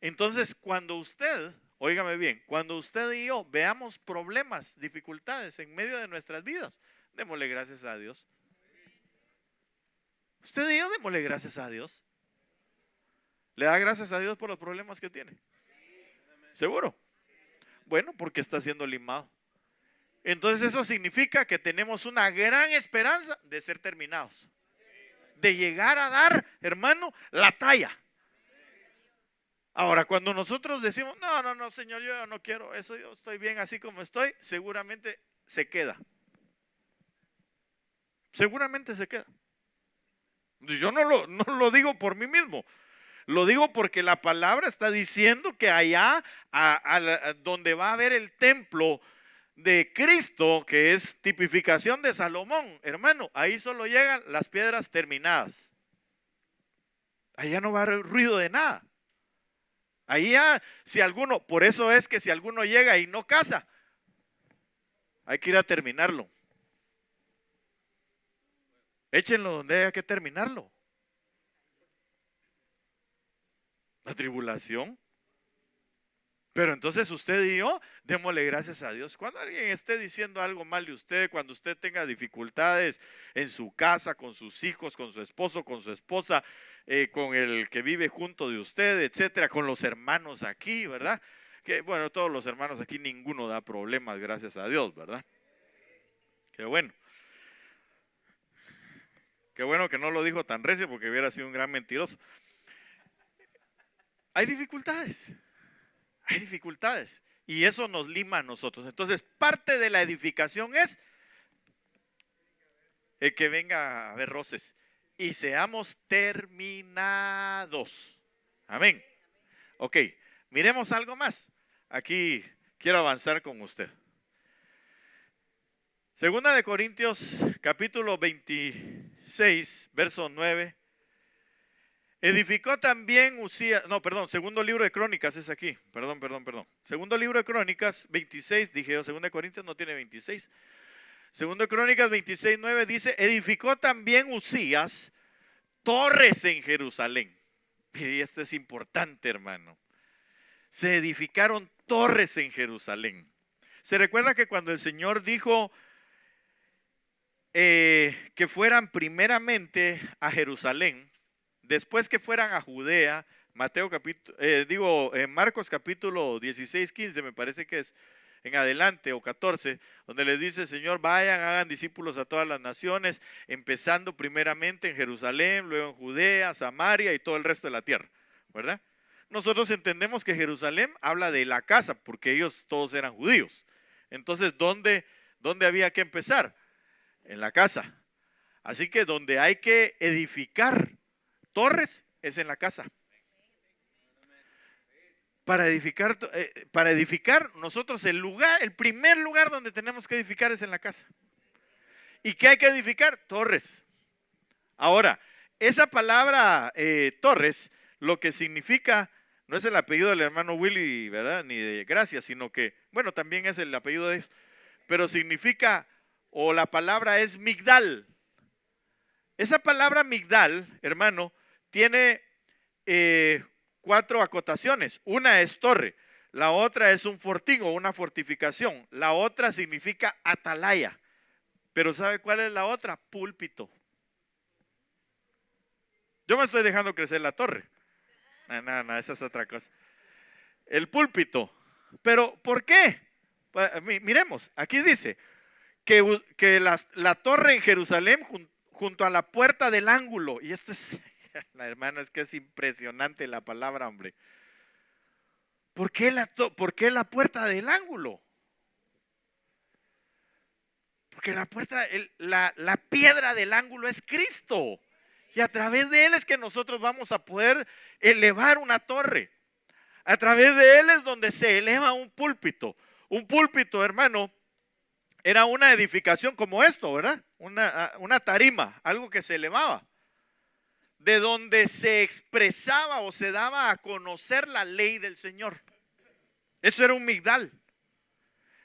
Entonces, cuando usted, óigame bien, cuando usted y yo veamos problemas, dificultades en medio de nuestras vidas, démosle gracias a Dios. Usted y yo démosle gracias a Dios. ¿Le da gracias a Dios por los problemas que tiene? ¿Seguro? Bueno, porque está siendo limado. Entonces eso significa que tenemos una gran esperanza de ser terminados. De llegar a dar, hermano, la talla. Ahora, cuando nosotros decimos, no, Señor, yo no quiero eso, yo estoy bien así como estoy, seguramente se queda. Seguramente se queda. Yo no lo digo por mí mismo, lo digo porque la palabra está diciendo que allá donde va a haber el templo de Cristo, que es tipificación de Salomón, hermano, ahí solo llegan las piedras terminadas. Allá no va a haber ruido de nada. Allá, por eso es que si alguno llega y no casa, hay que ir a terminarlo. Échenlo donde haya que terminarlo. La tribulación. Pero entonces usted y yo, démosle gracias a Dios. Cuando alguien esté diciendo algo mal de usted, cuando usted tenga dificultades en su casa, con sus hijos, con su esposo, con su esposa, con el que vive junto de usted, etcétera, con los hermanos aquí, ¿verdad? Que bueno, todos los hermanos aquí, ninguno da problemas, gracias a Dios, ¿verdad? Qué bueno. Qué bueno que no lo dijo tan recio porque hubiera sido un gran mentiroso. Hay dificultades. Hay dificultades. Y eso nos lima a nosotros. Entonces, parte de la edificación es el que venga a ver roces. Y seamos terminados. Amén. Ok, miremos algo más. Aquí quiero avanzar con usted. Segunda de Corintios, capítulo 26, verso 9. Edificó también Usías, segundo libro de Crónicas es aquí, perdón. Segundo libro de Crónicas 26, segunda de Corintios no tiene 26. Segundo de Crónicas 26, 9 dice, edificó también Usías torres en Jerusalén. Y esto es importante, hermano. Se edificaron torres en Jerusalén. Se recuerda que cuando el Señor dijo que fueran primeramente a Jerusalén, después que fueran a Judea, Marcos capítulo 16, 15 me parece que es en adelante, o 14, donde les dice, Señor, vayan, hagan discípulos a todas las naciones, empezando primeramente en Jerusalén, luego en Judea, Samaria y todo el resto de la tierra, ¿verdad? Nosotros entendemos que Jerusalén habla de la casa, porque ellos todos eran judíos. Entonces, ¿dónde había que empezar? En la casa. Así que donde hay que edificar torres es en la casa. Para edificar nosotros el primer lugar donde tenemos que edificar es en la casa. ¿Y qué hay que edificar? Torres. Ahora, esa palabra torres, lo que significa, no es el apellido del hermano Willy, ¿verdad? Ni de Gracia, sino que, bueno, también es el apellido de ellos, pero significa, o la palabra es migdal. Esa palabra migdal, hermano, tiene 4 acotaciones. Una es torre. La otra es un fortín o una fortificación. La otra significa atalaya. Pero ¿sabe cuál es la otra? Púlpito. Yo me estoy dejando crecer la torre. No, esa es otra cosa. El púlpito. Pero ¿por qué? Pues, miremos, aquí dice que la torre en Jerusalén junto a la puerta del ángulo. Y esto es, la hermana, es que es impresionante la palabra, hombre. ¿Por qué la puerta del ángulo? Porque la piedra del ángulo es Cristo. Y a través de Él es que nosotros vamos a poder elevar una torre. A través de Él es donde se eleva un púlpito. Un púlpito, hermano, era una edificación como esto, ¿verdad? Una tarima, algo que se elevaba. De donde se expresaba o se daba a conocer la ley del Señor. Eso era un migdal.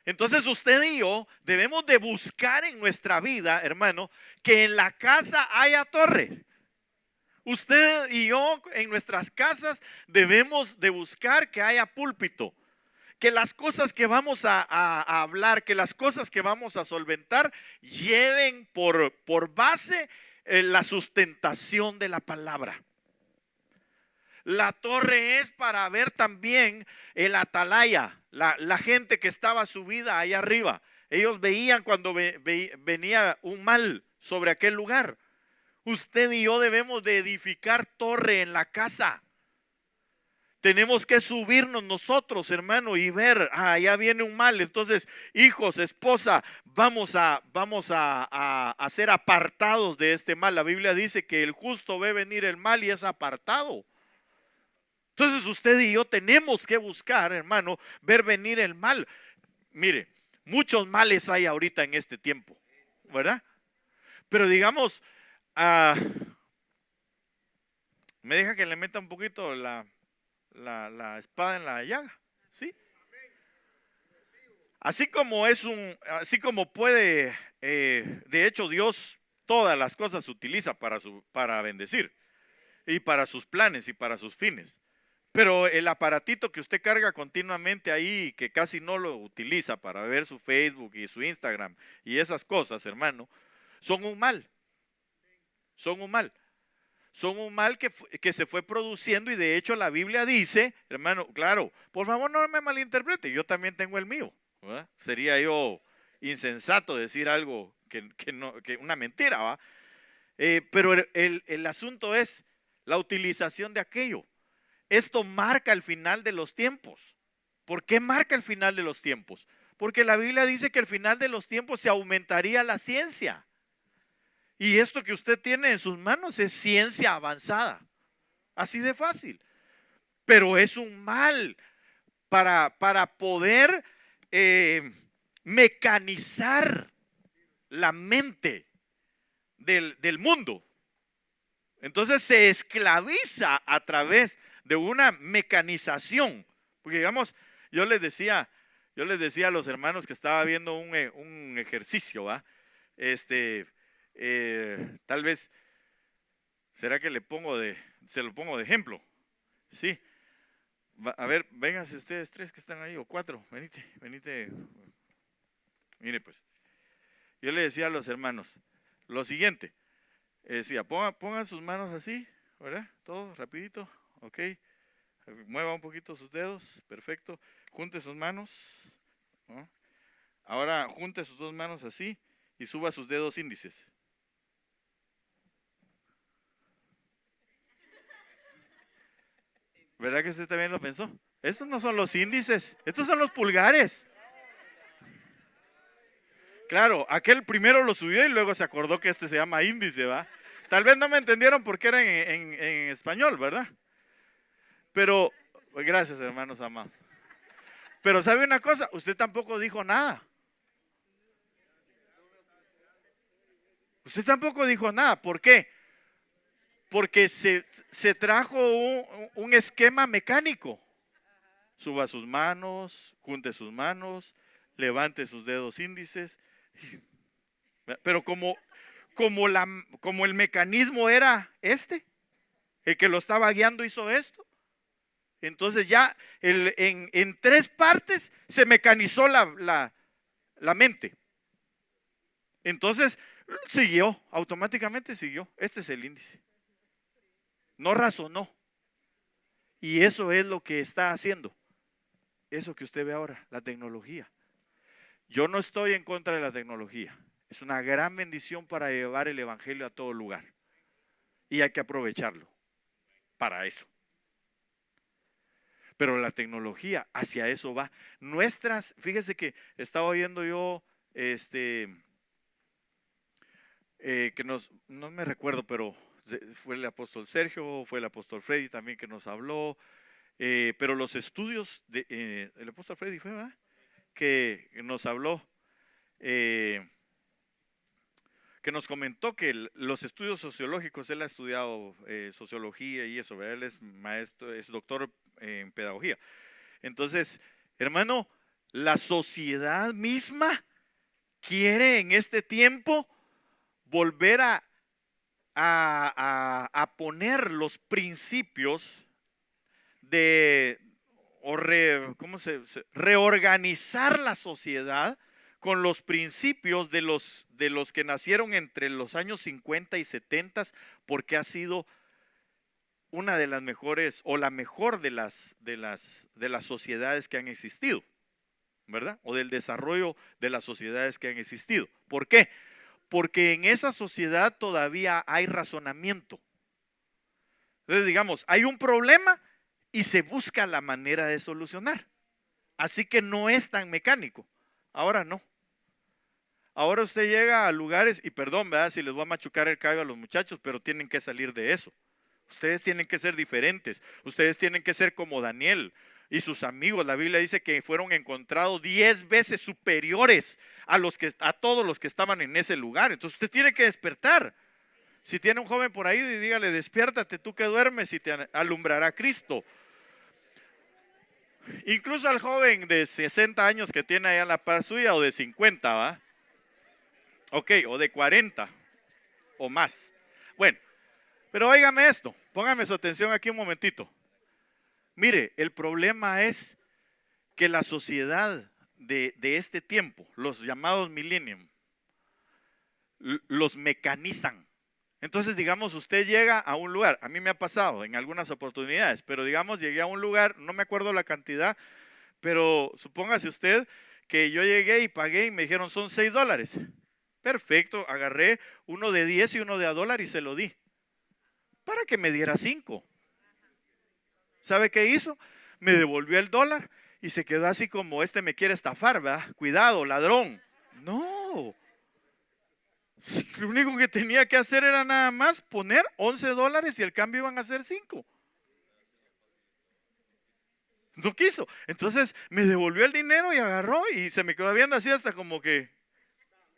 Entonces usted y yo debemos de buscar en nuestra vida, hermano, que en la casa haya torre. Usted y yo en nuestras casas debemos de buscar que haya púlpito. Que las cosas que vamos a hablar, que las cosas que vamos a solventar lleven por base la sustentación de la palabra. La torre es para ver también el atalaya, la gente que estaba subida allá arriba. Ellos veían cuando venía un mal sobre aquel lugar. Usted y yo debemos de edificar torre en la casa. Tenemos que subirnos nosotros, hermano, y ver, ya viene un mal. Entonces, hijos, esposa, vamos a ser apartados de este mal. La Biblia dice que el justo ve venir el mal y es apartado. Entonces usted y yo tenemos que buscar, hermano, ver venir el mal. Mire, muchos males hay ahorita en este tiempo, ¿verdad? Pero digamos, me deja que le meta un poquito la espada en la llaga, ¿sí? Así como puede, de hecho Dios todas las cosas utiliza para bendecir y para sus planes y para sus fines. Pero el aparatito que usted carga continuamente ahí, que casi no lo utiliza para ver su Facebook y su Instagram y esas cosas, hermano, son un mal. Son un mal. Son un mal que se fue produciendo y de hecho la Biblia dice, hermano, claro, por favor no me malinterprete, yo también tengo el mío, ¿verdad? Sería yo insensato decir algo que una mentira, ¿va? Pero el asunto es la utilización de aquello. Esto marca el final de los tiempos. ¿Por qué marca el final de los tiempos? Porque la Biblia dice que al final de los tiempos se aumentaría la ciencia. Y esto que usted tiene en sus manos es ciencia avanzada. Así de fácil. Pero es un mal para poder mecanizar la mente del mundo. Entonces se esclaviza a través de una mecanización. Porque digamos, yo les decía a los hermanos que estaba viendo un ejercicio, ¿va? Tal vez, ¿será que se lo pongo de ejemplo? Sí. A ver, vénganse ustedes tres que están ahí, o cuatro, venite. Mire pues, yo le decía a los hermanos lo siguiente, decía, pongan sus manos así, ¿verdad? Todo rapidito, ok, mueva un poquito sus dedos, perfecto, junte sus manos, ¿no? Ahora junte sus dos manos así y suba sus dedos índices. ¿Verdad que usted también lo pensó? Estos no son los índices, estos son los pulgares. Claro, aquel primero lo subió y luego se acordó que este se llama índice, ¿va? Tal vez no me entendieron porque era en español, ¿verdad? Pero, gracias hermanos amados. Pero ¿sabe una cosa? Usted tampoco dijo nada. Usted tampoco dijo nada. ¿Por qué? Porque se trajo un esquema mecánico. Suba sus manos, junte sus manos, levante sus dedos índices. Pero como el mecanismo era el que lo estaba guiando hizo esto. Entonces ya en 3 partes se mecanizó la mente. Entonces siguió, automáticamente siguió. Este es el índice. No razonó. Y eso es lo que está haciendo. Eso que usted ve ahora, la tecnología. Yo no estoy en contra de la tecnología. Es una gran bendición para llevar el evangelio a todo lugar. Y hay que aprovecharlo para eso. Pero la tecnología hacia eso va. Fíjese que estaba oyendo yo, no me recuerdo, pero fue el apóstol Sergio, fue el apóstol Freddy también que nos habló. Pero los estudios, el apóstol Freddy fue, ¿verdad? Que nos habló, que nos comentó que los estudios sociológicos, él ha estudiado sociología y eso, ¿verdad? Él es maestro, es doctor en pedagogía. Entonces, hermano, la sociedad misma quiere en este tiempo volver a poner los principios reorganizar la sociedad con los principios de los que nacieron entre los años 50 y 70, porque ha sido una de las mejores o la mejor de las sociedades que han existido, ¿verdad? O del desarrollo de las sociedades que han existido. ¿Por qué? Porque en esa sociedad todavía hay razonamiento. Entonces, digamos, hay un problema y se busca la manera de solucionar. Así que no es tan mecánico. Ahora no. Ahora usted llega a lugares, y perdón, ¿verdad? Si les voy a machucar el cabello a los muchachos, pero tienen que salir de eso. Ustedes tienen que ser diferentes. Ustedes tienen que ser como Daniel y sus amigos. La Biblia dice que fueron encontrados 10 veces superiores a todos los que estaban en ese lugar. Entonces usted tiene que despertar. Si tiene un joven por ahí, dígale: despiértate tú que duermes y te alumbrará Cristo. Incluso al joven de 60 años que tiene allá la par suya, o de 50, ¿va? Ok, o de 40 o más. Bueno, pero óigame esto, póngame su atención aquí un momentito. Mire, el problema es que la sociedad de este tiempo, los llamados millennium, los mecanizan. Entonces, digamos, usted llega a un lugar, a mí me ha pasado en algunas oportunidades, pero digamos, llegué a un lugar, no me acuerdo la cantidad, pero supóngase usted que yo llegué y pagué y me dijeron son $6. Perfecto, agarré uno de 10 y uno de $1 y se lo di, para que me diera 5. ¿Sabe qué hizo? Me devolvió el $1 y se quedó así como: este me quiere estafar, ¿verdad? Cuidado, ladrón. No. Lo único que tenía que hacer era nada más poner $11 y el cambio iban a ser 5. No quiso. Entonces me devolvió el dinero y agarró y se me quedó viendo así hasta como que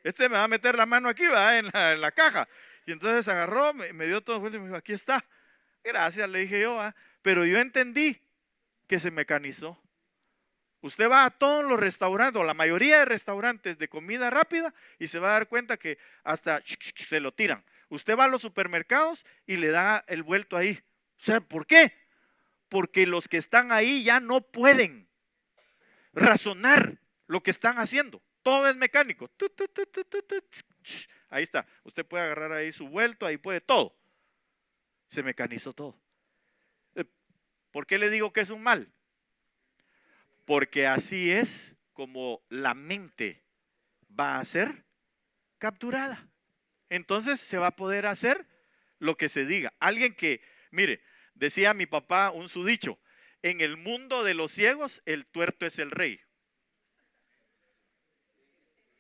me va a meter la mano aquí, ¿verdad? En la caja. Y entonces agarró, me dio todo y me dijo: aquí está. Gracias, le dije yo, ¿verdad? Pero yo entendí que se mecanizó. Usted va a todos los restaurantes, o la mayoría de restaurantes de comida rápida, y se va a dar cuenta que hasta se lo tiran. Usted va a los supermercados y le da el vuelto ahí. ¿Sabe por qué? Porque los que están ahí ya no pueden razonar lo que están haciendo. Todo es mecánico. Ahí está. Usted puede agarrar ahí su vuelto, ahí puede todo. Se mecanizó todo. ¿Por qué le digo que es un mal? Porque así es como la mente va a ser capturada. Entonces se va a poder hacer lo que se diga. Alguien que, mire, decía mi papá su dicho: en el mundo de los ciegos el tuerto es el rey.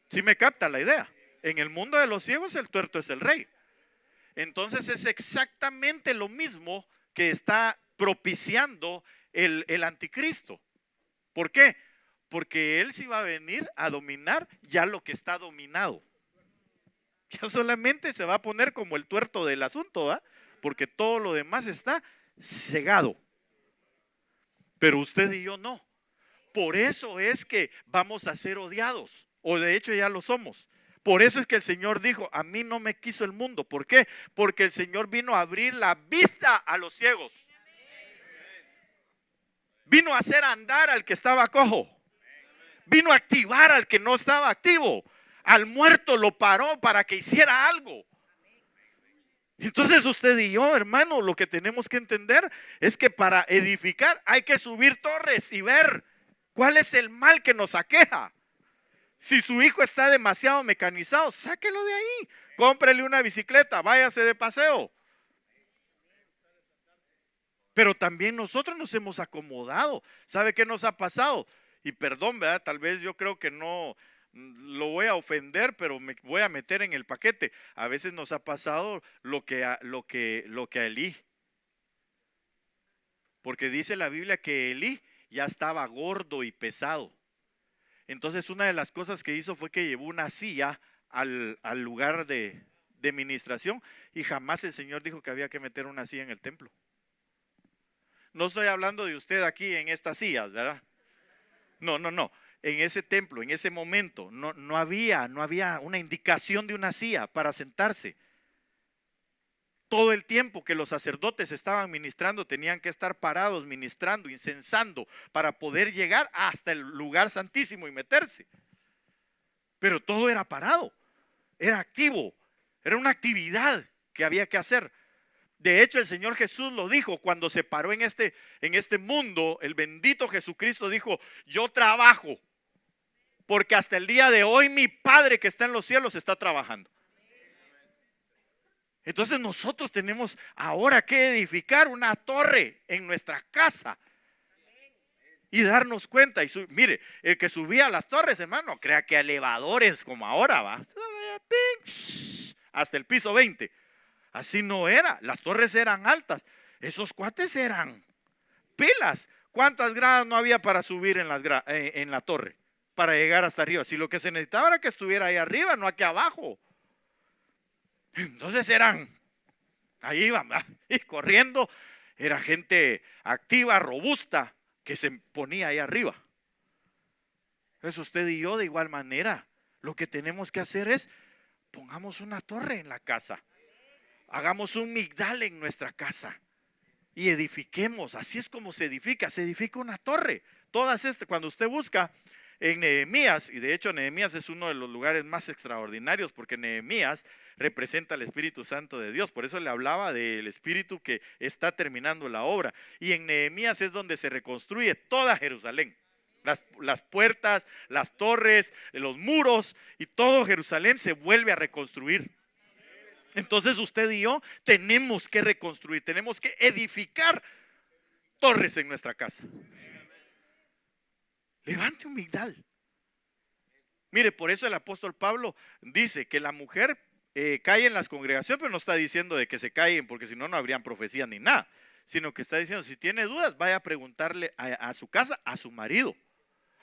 ¿Sí me capta la idea? En el mundo de los ciegos el tuerto es el rey. Entonces es exactamente lo mismo que está propiciando el anticristo. ¿Por qué? Porque él sí va a venir a dominar ya lo que está dominado. Ya solamente se va a poner como el tuerto del asunto, ¿va? Porque todo lo demás está cegado. Pero usted y yo no. Por eso es que vamos a ser odiados, o de hecho ya lo somos. Por eso es que el Señor dijo: a mí no me quiso el mundo. ¿Por qué? Porque el Señor vino a abrir la vista a los ciegos. Vino a hacer andar al que estaba cojo. Vino a activar al que no estaba activo. Al muerto lo paró para que hiciera algo. Entonces usted y yo, hermano, lo que tenemos que entender es que para edificar hay que subir torres y ver cuál es el mal que nos aqueja. Si su hijo está demasiado mecanizado, sáquelo de ahí. Cómprele una bicicleta, váyase de paseo. Pero también nosotros nos hemos acomodado. ¿Sabe qué nos ha pasado? Y perdón, ¿verdad? Tal vez yo creo que no lo voy a ofender, pero me voy a meter en el paquete. A veces nos ha pasado lo que a Elí. Porque dice la Biblia que Elí ya estaba gordo y pesado. Entonces una de las cosas que hizo fue que llevó una silla al lugar de ministración, y jamás el Señor dijo que había que meter una silla en el templo. No estoy hablando de usted aquí en estas sillas, ¿verdad? No. En ese templo, en ese momento, no había una indicación de una silla para sentarse. Todo el tiempo que los sacerdotes estaban ministrando, tenían que estar parados, ministrando, incensando, para poder llegar hasta el lugar santísimo y meterse. Pero todo era parado, era activo, era una actividad que había que hacer. De hecho, el Señor Jesús lo dijo cuando se paró en este mundo. El bendito Jesucristo dijo: yo trabajo, porque hasta el día de hoy mi Padre que está en los cielos está trabajando. Entonces nosotros tenemos ahora que edificar una torre en nuestra casa y darnos cuenta. Mire, el que subía a las torres, hermano, crea que elevadores como ahora va hasta el piso 20. Así no era. Las torres eran altas. Esos cuates eran pilas. ¿Cuántas gradas no había para subir en la torre? Para llegar hasta arriba. Si lo que se necesitaba era que estuviera ahí arriba, no aquí abajo. Entonces ahí iban, y corriendo. Era gente activa, robusta, que se ponía ahí arriba. Entonces usted y yo de igual manera, lo que tenemos que hacer es, pongamos una torre en la casa. Hagamos un migdal en nuestra casa y edifiquemos. Así es como se edifica una torre. Cuando usted busca en Nehemías, y de hecho Nehemías es uno de los lugares más extraordinarios, porque Nehemías representa al Espíritu Santo de Dios. Por eso le hablaba del Espíritu que está terminando la obra. Y en Nehemías es donde se reconstruye toda Jerusalén. Las puertas, las torres, los muros, y todo Jerusalén se vuelve a reconstruir. Entonces usted y yo tenemos que reconstruir, tenemos que edificar torres en nuestra casa. Levante un migdal. Mire, por eso el apóstol Pablo dice que la mujer cae en las congregaciones, pero no está diciendo de que se callen, porque si no, no habrían profecías ni nada, sino que está diciendo, si tiene dudas, vaya a preguntarle a su casa, a su marido.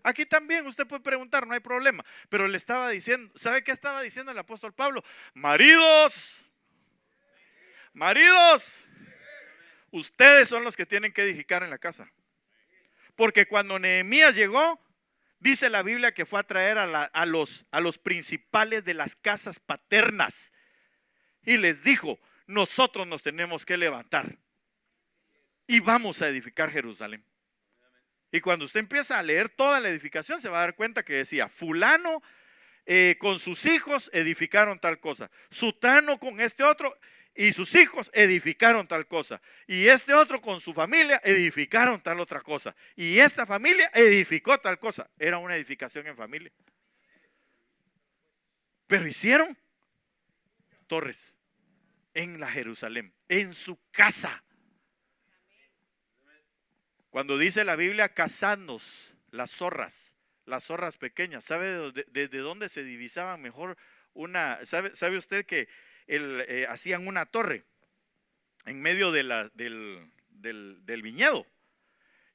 Aquí también usted puede preguntar, no hay problema. Pero le estaba diciendo, ¿sabe qué estaba diciendo el apóstol Pablo? Maridos, ustedes son los que tienen que edificar en la casa. Porque cuando Nehemías llegó, dice la Biblia que fue a traer a los principales de las casas paternas y les dijo: nosotros nos tenemos que levantar y vamos a edificar Jerusalén. Y cuando usted empieza a leer toda la edificación, se va a dar cuenta que decía: fulano con sus hijos edificaron tal cosa, sutano con este otro y sus hijos edificaron tal cosa, y este otro con su familia edificaron tal otra cosa, y esta familia edificó tal cosa. Era una edificación en familia. Pero hicieron torres en la Jerusalén, en su casa. Cuando dice la Biblia: cazadnos las zorras pequeñas. ¿Sabe desde dónde se divisaban mejor ¿Sabe usted que hacían una torre en medio del viñedo?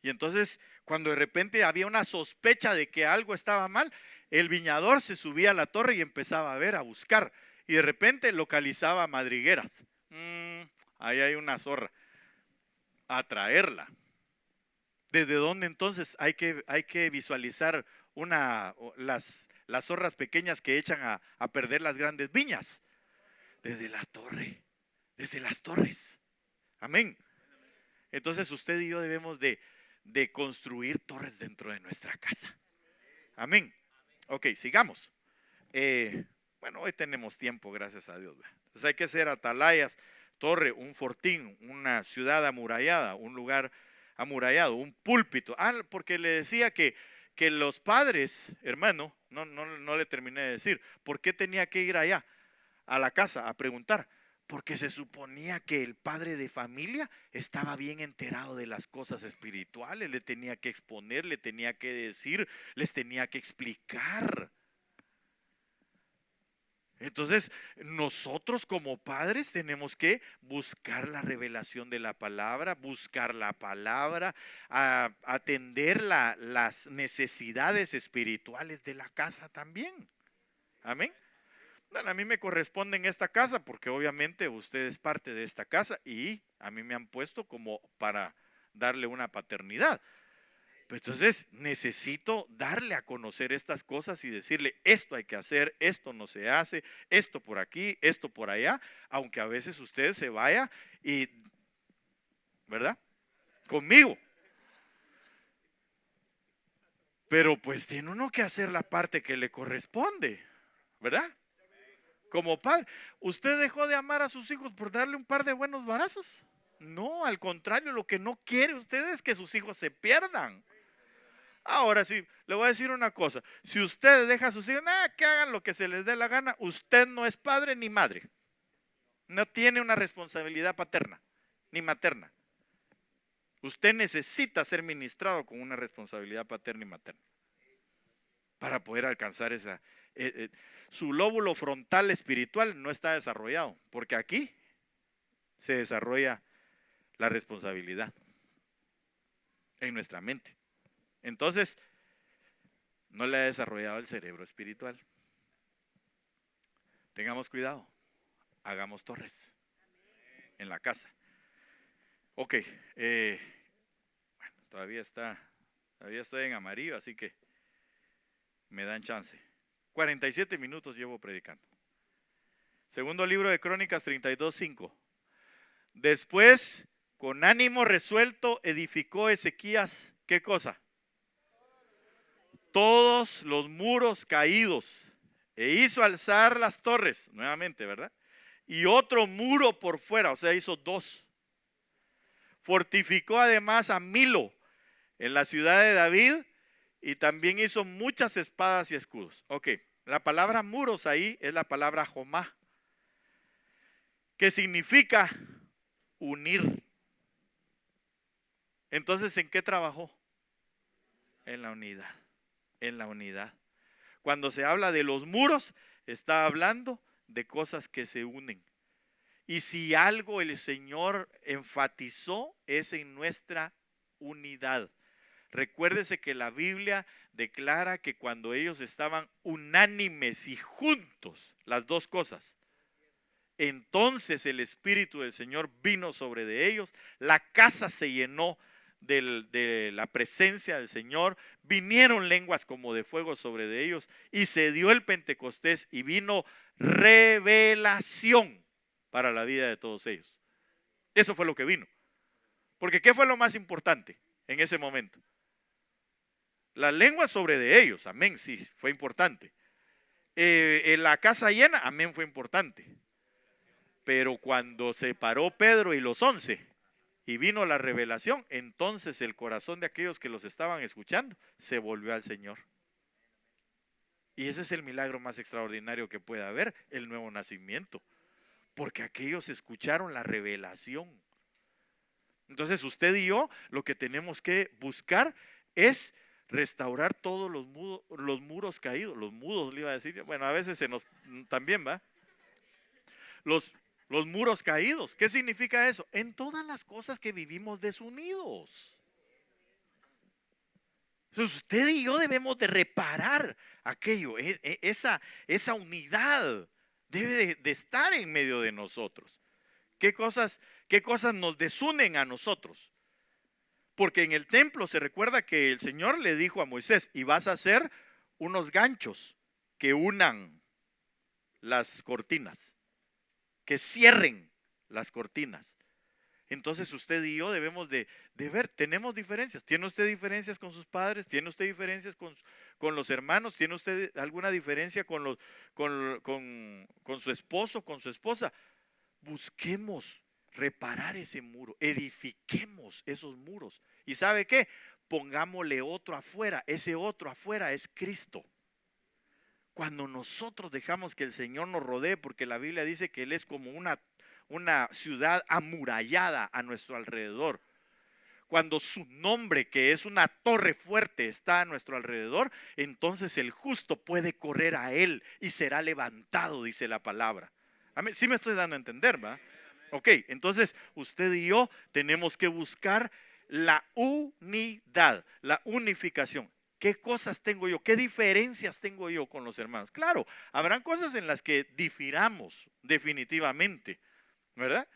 Y entonces, cuando de repente había una sospecha de que algo estaba mal, el viñador se subía a la torre y empezaba a buscar. Y de repente localizaba madrigueras. Ahí hay una zorra. A traerla. ¿Desde dónde entonces hay que visualizar las zorras pequeñas que echan a perder las grandes viñas? Desde la torre, desde las torres. Amén. Entonces usted y yo debemos de de construir torres dentro de nuestra casa. Amén. Ok, sigamos. Bueno, hoy tenemos tiempo, gracias a Dios. Entonces hay que hacer atalayas, torre, un fortín, una ciudad amurallada, un lugar amurallado, un púlpito. Porque le decía que los padres, hermano, no le terminé de decir, ¿por qué tenía que ir allá a la casa a preguntar? Porque se suponía que el padre de familia estaba bien enterado de las cosas espirituales, le tenía que exponer, le tenía que decir, les tenía que explicar. Entonces, nosotros como padres tenemos que buscar la revelación de la palabra, buscar la palabra, atender las necesidades espirituales de la casa también. Amén. Bueno, a mí me corresponde en esta casa porque obviamente usted es parte de esta casa y a mí me han puesto como para darle una paternidad. Entonces necesito darle a conocer estas cosas y decirle, esto hay que hacer, esto no se hace, esto por aquí, esto por allá, aunque a veces usted se vaya y, ¿verdad? Conmigo. Pero pues tiene uno que hacer la parte que le corresponde, ¿verdad? Como padre, ¿usted dejó de amar a sus hijos por darle un par de buenos barazos? No, al contrario, lo que no quiere usted es que sus hijos se pierdan. Ahora sí, le voy a decir una cosa. Si usted deja a sus hijos, que hagan lo que se les dé la gana, usted no es padre ni madre. No tiene una responsabilidad paterna ni materna. Usted necesita ser ministrado con una responsabilidad paterna y materna para poder alcanzar esa. Su lóbulo frontal espiritual no está desarrollado, porque aquí se desarrolla la responsabilidad en nuestra mente. Entonces, no le ha desarrollado el cerebro espiritual. Tengamos cuidado, hagamos torres en la casa. Ok, bueno, todavía estoy en amarillo, así que me dan chance. 47 minutos llevo predicando. Segundo libro de Crónicas 32:5. Después, con ánimo resuelto, edificó Ezequías, ¿qué cosa? Todos los muros caídos, e hizo alzar las torres, nuevamente, ¿verdad? Y otro muro por fuera, o sea, hizo dos. Fortificó además a Milo en la ciudad de David y también hizo muchas espadas y escudos. Ok, la palabra muros ahí es la palabra jomá, que significa unir. Entonces, ¿en qué trabajó? En la unidad. En la unidad. Cuando se habla de los muros, está hablando de cosas que se unen. Y si algo el Señor enfatizó es en nuestra unidad. Recuérdese que la Biblia declara que cuando ellos estaban unánimes y juntos, las dos cosas, entonces el Espíritu del Señor vino sobre de ellos, la casa se llenó de la presencia del Señor, vinieron lenguas como de fuego sobre de ellos y se dio el Pentecostés y vino revelación para la vida de todos ellos. Eso fue lo que vino. Porque ¿qué fue lo más importante en ese momento? Las lenguas sobre de ellos, amén, sí, fue importante. En la casa llena, amén, fue importante. Pero cuando se paró Pedro y los 11 y vino la revelación, entonces el corazón de aquellos que los estaban escuchando se volvió al Señor. Y ese es el milagro más extraordinario que puede haber, el nuevo nacimiento. Porque aquellos escucharon la revelación. Entonces usted y yo lo que tenemos que buscar es restaurar todos los muros caídos. Los mudos, le iba a decir. Bueno, a veces se nos también va. Los muros caídos. ¿Qué significa eso? En todas las cosas que vivimos desunidos. Entonces usted y yo debemos de reparar aquello. Esa unidad debe de estar en medio de nosotros. ¿Qué cosas nos desunen a nosotros? Porque en el templo se recuerda que el Señor le dijo a Moisés, y vas a hacer unos ganchos que unan las cortinas, que cierren las cortinas. Entonces usted y yo debemos de de ver, tenemos diferencias. ¿Tiene usted diferencias con sus padres? ¿Tiene usted diferencias con los hermanos? ¿Tiene usted alguna diferencia con su esposo, con su esposa? Busquemos reparar ese muro, edifiquemos esos muros. ¿Y sabe qué? Pongámosle otro afuera. Ese otro afuera es Cristo. Cuando nosotros dejamos que el Señor nos rodee, porque la Biblia dice que Él es como una ciudad amurallada a nuestro alrededor. Cuando su nombre, que es una torre fuerte, está a nuestro alrededor, entonces el justo puede correr a Él y será levantado, dice la palabra. Amén. Sí me estoy dando a entender, ¿va? Ok, entonces usted y yo tenemos que buscar la unidad, la unificación. ¿Qué cosas tengo yo? ¿Qué diferencias tengo yo con los hermanos? Claro, habrán cosas en las que difiramos definitivamente, ¿verdad?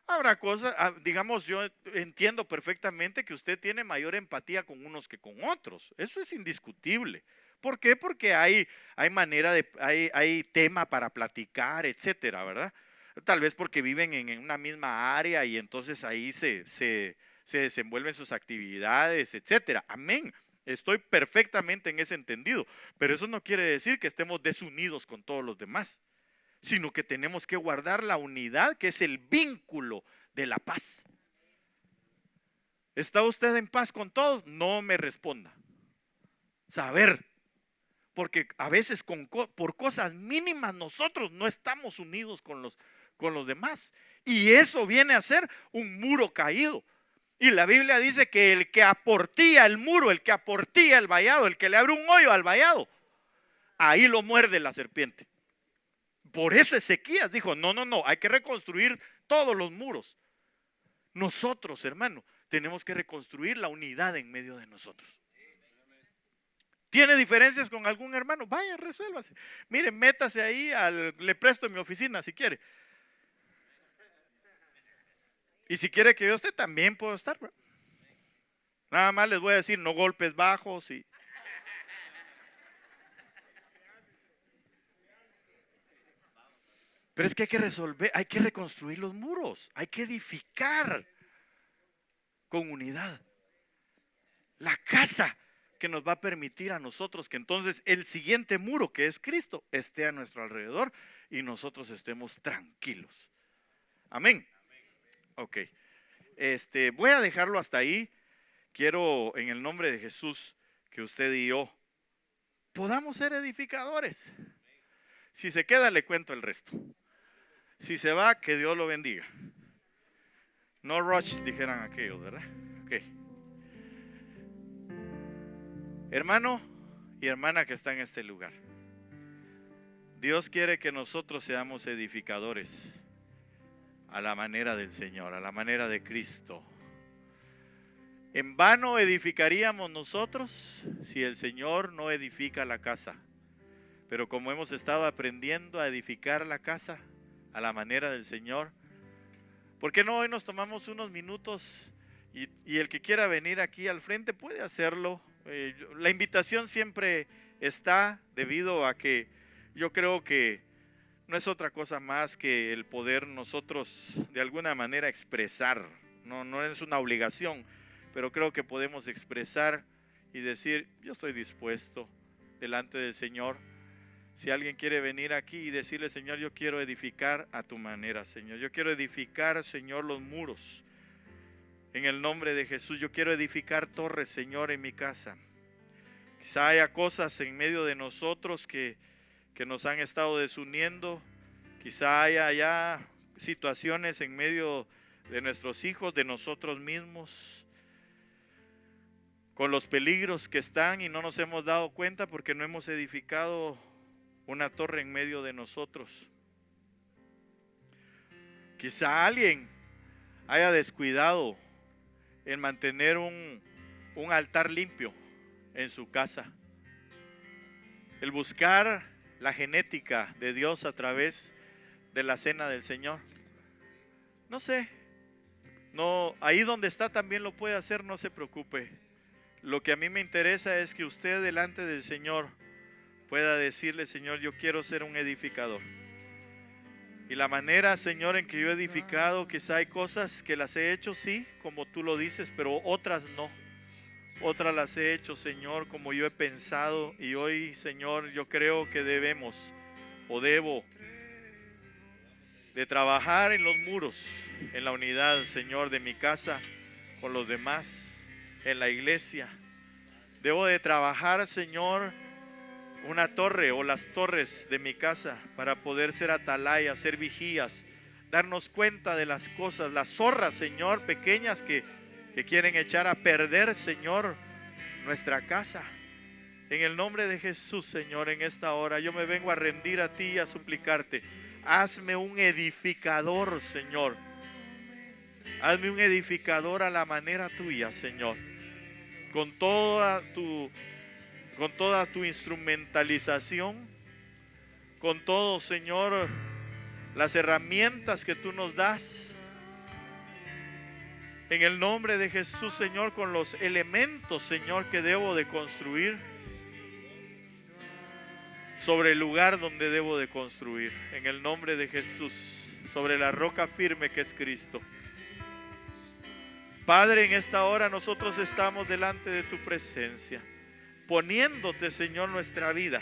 Habrá cosas, digamos, yo entiendo perfectamente que usted tiene mayor empatía con unos que con otros. Eso es indiscutible. ¿Por qué? Porque hay hay tema para platicar, etcétera, ¿verdad? Tal vez porque viven en una misma área y entonces ahí se desenvuelven sus actividades, etcétera. Amén. Estoy perfectamente en ese entendido. Pero eso no quiere decir que estemos desunidos con todos los demás, sino que tenemos que guardar la unidad, que es el vínculo de la paz. ¿Está usted en paz con todos? No me responda. Saber, porque a veces por cosas mínimas nosotros no estamos unidos con los demás. Y eso viene a ser un muro caído. Y la Biblia dice que el que aportía el muro, el que aportía el vallado, el que le abre un hoyo al vallado, ahí lo muerde la serpiente. Por eso Ezequías dijo, no, hay que reconstruir todos los muros. Nosotros, hermano, tenemos que reconstruir la unidad en medio de nosotros. ¿Tiene diferencias con algún hermano? Vaya, resuélvase. Mire, métase ahí, le presto mi oficina si quiere. Y si quiere que yo esté, también puedo estar, bro. Nada más les voy a decir, no golpes bajos y... Pero es que hay que resolver, hay que reconstruir los muros, hay que edificar con unidad la casa que nos va a permitir a nosotros que entonces el siguiente muro, que es Cristo, esté a nuestro alrededor y nosotros estemos tranquilos. Amén. Ok. Voy a dejarlo hasta ahí. Quiero en el nombre de Jesús que usted y yo podamos ser edificadores. Si se queda, le cuento el resto. Si se va, que Dios lo bendiga. No rush, dijeran aquellos, ¿verdad? Ok. Hermano y hermana que está en este lugar, Dios quiere que nosotros seamos edificadores a la manera del Señor, a la manera de Cristo. En vano edificaríamos nosotros si el Señor no edifica la casa. Pero como hemos estado aprendiendo a edificar la casa a la manera del Señor, ¿por qué no hoy nos tomamos unos minutos y el que quiera venir aquí al frente puede hacerlo? La invitación siempre está, debido a que yo creo que no es otra cosa más que el poder nosotros de alguna manera expresar. No es una obligación, pero creo que podemos expresar y decir, yo estoy dispuesto delante del Señor. Si alguien quiere venir aquí y decirle, Señor, yo quiero edificar a tu manera, Señor. Yo quiero edificar, Señor, los muros. En el nombre de Jesús, yo quiero edificar torres, Señor, en mi casa. Quizá haya cosas en medio de nosotros que nos han estado desuniendo. Quizá haya ya situaciones en medio de nuestros hijos, de nosotros mismos, con los peligros que están y no nos hemos dado cuenta porque no hemos edificado una torre en medio de nosotros. Quizá alguien haya descuidado en mantener un altar limpio en su casa. El buscar la genética de Dios a través de la cena del Señor. No sé. No, ahí donde está también lo puede hacer, no se preocupe. Lo que a mí me interesa es que usted delante del Señor pueda decirle, Señor, yo quiero ser un edificador. Y la manera, Señor, en que yo he edificado, quizá hay cosas que las he hecho, sí, como tú lo dices, pero otras no. Otras las he hecho, Señor, como yo he pensado. Y hoy, Señor, yo creo que debemos o debo de trabajar en los muros, en la unidad, Señor, de mi casa con los demás, en la iglesia. Debo de trabajar, Señor, una torre o las torres de mi casa para poder ser atalaya, ser vigías, darnos cuenta de las cosas, las zorras, Señor, pequeñas que quieren echar a perder, Señor, nuestra casa. En el nombre de Jesús, Señor, en esta hora yo me vengo a rendir a ti y a suplicarte. Hazme un edificador, Señor. Hazme un edificador a la manera tuya, Señor. Con toda tu instrumentalización, con todo, Señor, las herramientas que tú nos das. En el nombre de Jesús, Señor, con los elementos, Señor, que debo de construir sobre el lugar donde debo de construir. En el nombre de Jesús, sobre la roca firme que es Cristo. Padre, en esta hora nosotros estamos delante de tu presencia, poniéndote, Señor, nuestra vida,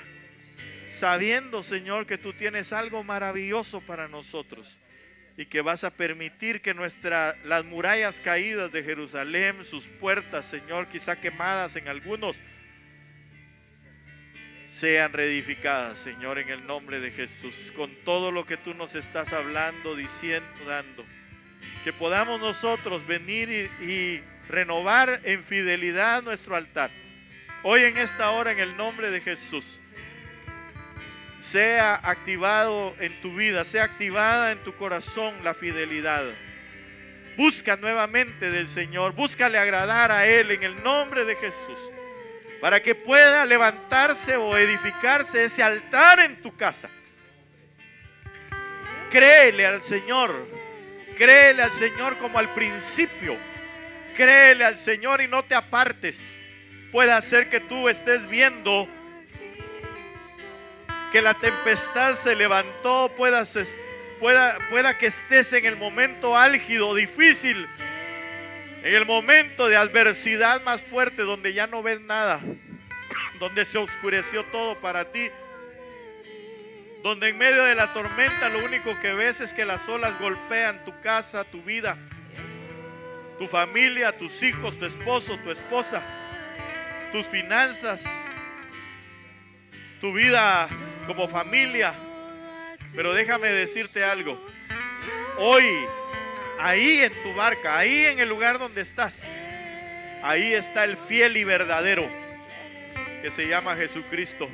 sabiendo, Señor, que tú tienes algo maravilloso para nosotros y que vas a permitir que las murallas caídas de Jerusalén, sus puertas, Señor, quizá quemadas en algunos, sean reedificadas, Señor, en el nombre de Jesús, con todo lo que tú nos estás hablando, diciendo, dando. Que podamos nosotros venir y renovar en fidelidad nuestro altar. Hoy en esta hora, en el nombre de Jesús, sea activado en tu vida, sea activada en tu corazón la fidelidad. Busca nuevamente del Señor, búscale agradar a Él en el nombre de Jesús, para que pueda levantarse o edificarse ese altar en tu casa. Créele al Señor, créele al Señor como al principio. Créele al Señor y no te apartes. Puede ser que tú estés viendo que la tempestad se levantó, pueda que estés en el momento álgido, difícil, en el momento de adversidad más fuerte, donde ya no ves nada, donde se oscureció todo para ti, donde en medio de la tormenta lo único que ves es que las olas golpean tu casa, tu vida, tu familia, tus hijos, tu esposo, tu esposa, tus finanzas, tu vida como familia. Pero déjame decirte algo. Hoy, ahí en tu barca, ahí en el lugar donde estás, ahí está el fiel y verdadero, que se llama Jesucristo.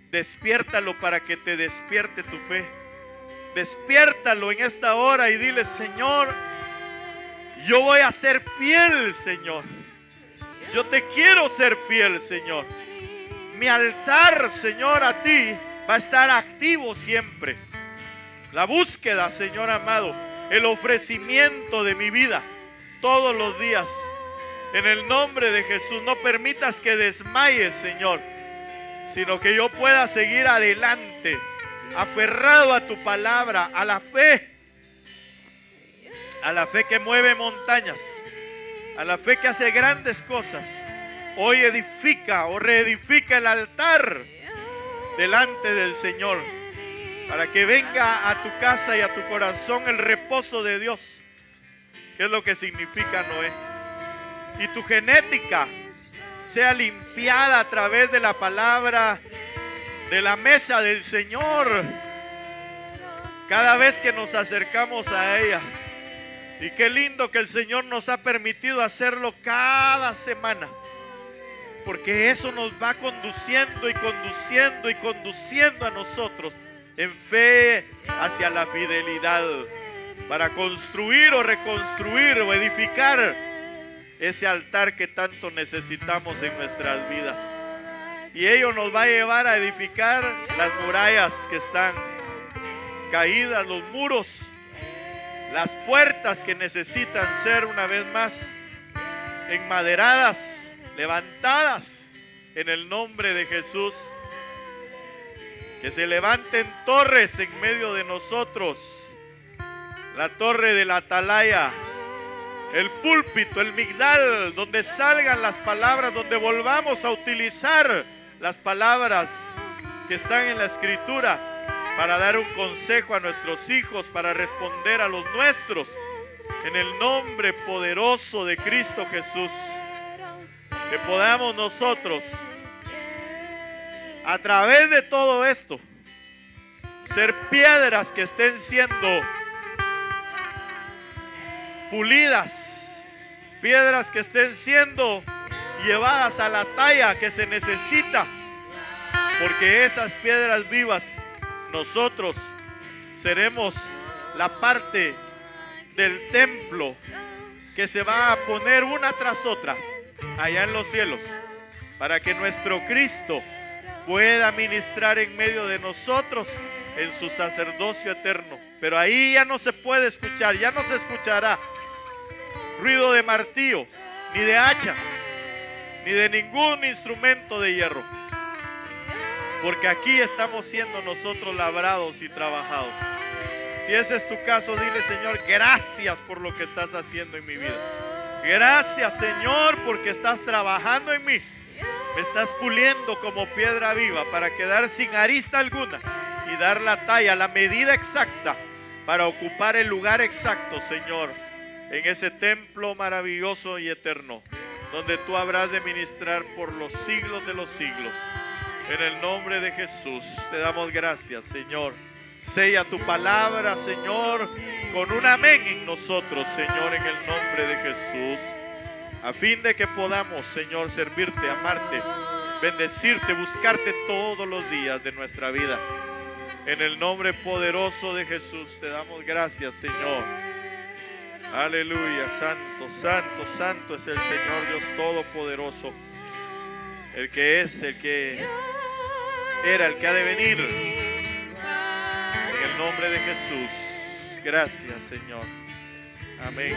Despiértalo para que te despierte tu fe. Despiértalo en esta hora y dile: Señor, yo voy a ser fiel, Señor. Yo te quiero ser fiel, Señor. Mi altar, Señor, a ti va a estar activo siempre. La búsqueda, Señor amado, el ofrecimiento de mi vida todos los días. En el nombre de Jesús, no permitas que desmayes, Señor, sino que yo pueda seguir adelante, aferrado a tu palabra, a la fe que mueve montañas, a la fe que hace grandes cosas. Hoy edifica o reedifica el altar delante del Señor, para que venga a tu casa y a tu corazón el reposo de Dios, que es lo que significa Noé. Y tu genética sea limpiada a través de la palabra, de la mesa del Señor, cada vez que nos acercamos a ella. Y qué lindo que el Señor nos ha permitido hacerlo cada semana, porque eso nos va conduciendo y conduciendo y conduciendo a nosotros en fe hacia la fidelidad, para construir o reconstruir o edificar ese altar que tanto necesitamos en nuestras vidas. Y ello nos va a llevar a edificar las murallas que están caídas, los muros, las puertas que necesitan ser una vez más enmaderadas, levantadas en el nombre de Jesús. Que se levanten torres en medio de nosotros. La torre de la atalaya, el púlpito, el migdal, donde salgan las palabras, donde volvamos a utilizar las palabras que están en la escritura para dar un consejo a nuestros hijos, para responder a los nuestros, en el nombre poderoso de Cristo Jesús. Que podamos nosotros, a través de todo esto, ser piedras que estén siendo pulidas, piedras que estén siendo llevadas a la talla que se necesita, porque esas piedras vivas, nosotros seremos la parte del templo que se va a poner una tras otra allá en los cielos, para que nuestro Cristo pueda ministrar en medio de nosotros en su sacerdocio eterno. Pero ahí ya no se puede escuchar, ya no se escuchará ruido de martillo, ni de hacha, ni de ningún instrumento de hierro, porque aquí estamos siendo nosotros labrados y trabajados. Si ese es tu caso, dile: Señor, gracias por lo que estás haciendo en mi vida. Gracias, Señor, porque estás trabajando en mí. Me estás puliendo como piedra viva para quedar sin arista alguna y dar la talla, la medida exacta para ocupar el lugar exacto, Señor, en ese templo maravilloso y eterno, donde tú habrás de ministrar por los siglos de los siglos. En el nombre de Jesús te damos gracias, Señor. Sella tu palabra, Señor, con un amén en nosotros, Señor, en el nombre de Jesús, a fin de que podamos, Señor, servirte, amarte, bendecirte, buscarte todos los días de nuestra vida. En el nombre poderoso de Jesús te damos gracias, Señor. Aleluya. Santo, santo, santo es el Señor Dios Todopoderoso, el que es, el que era, el que ha de venir. En el nombre de Jesús. Gracias, Señor. Amén.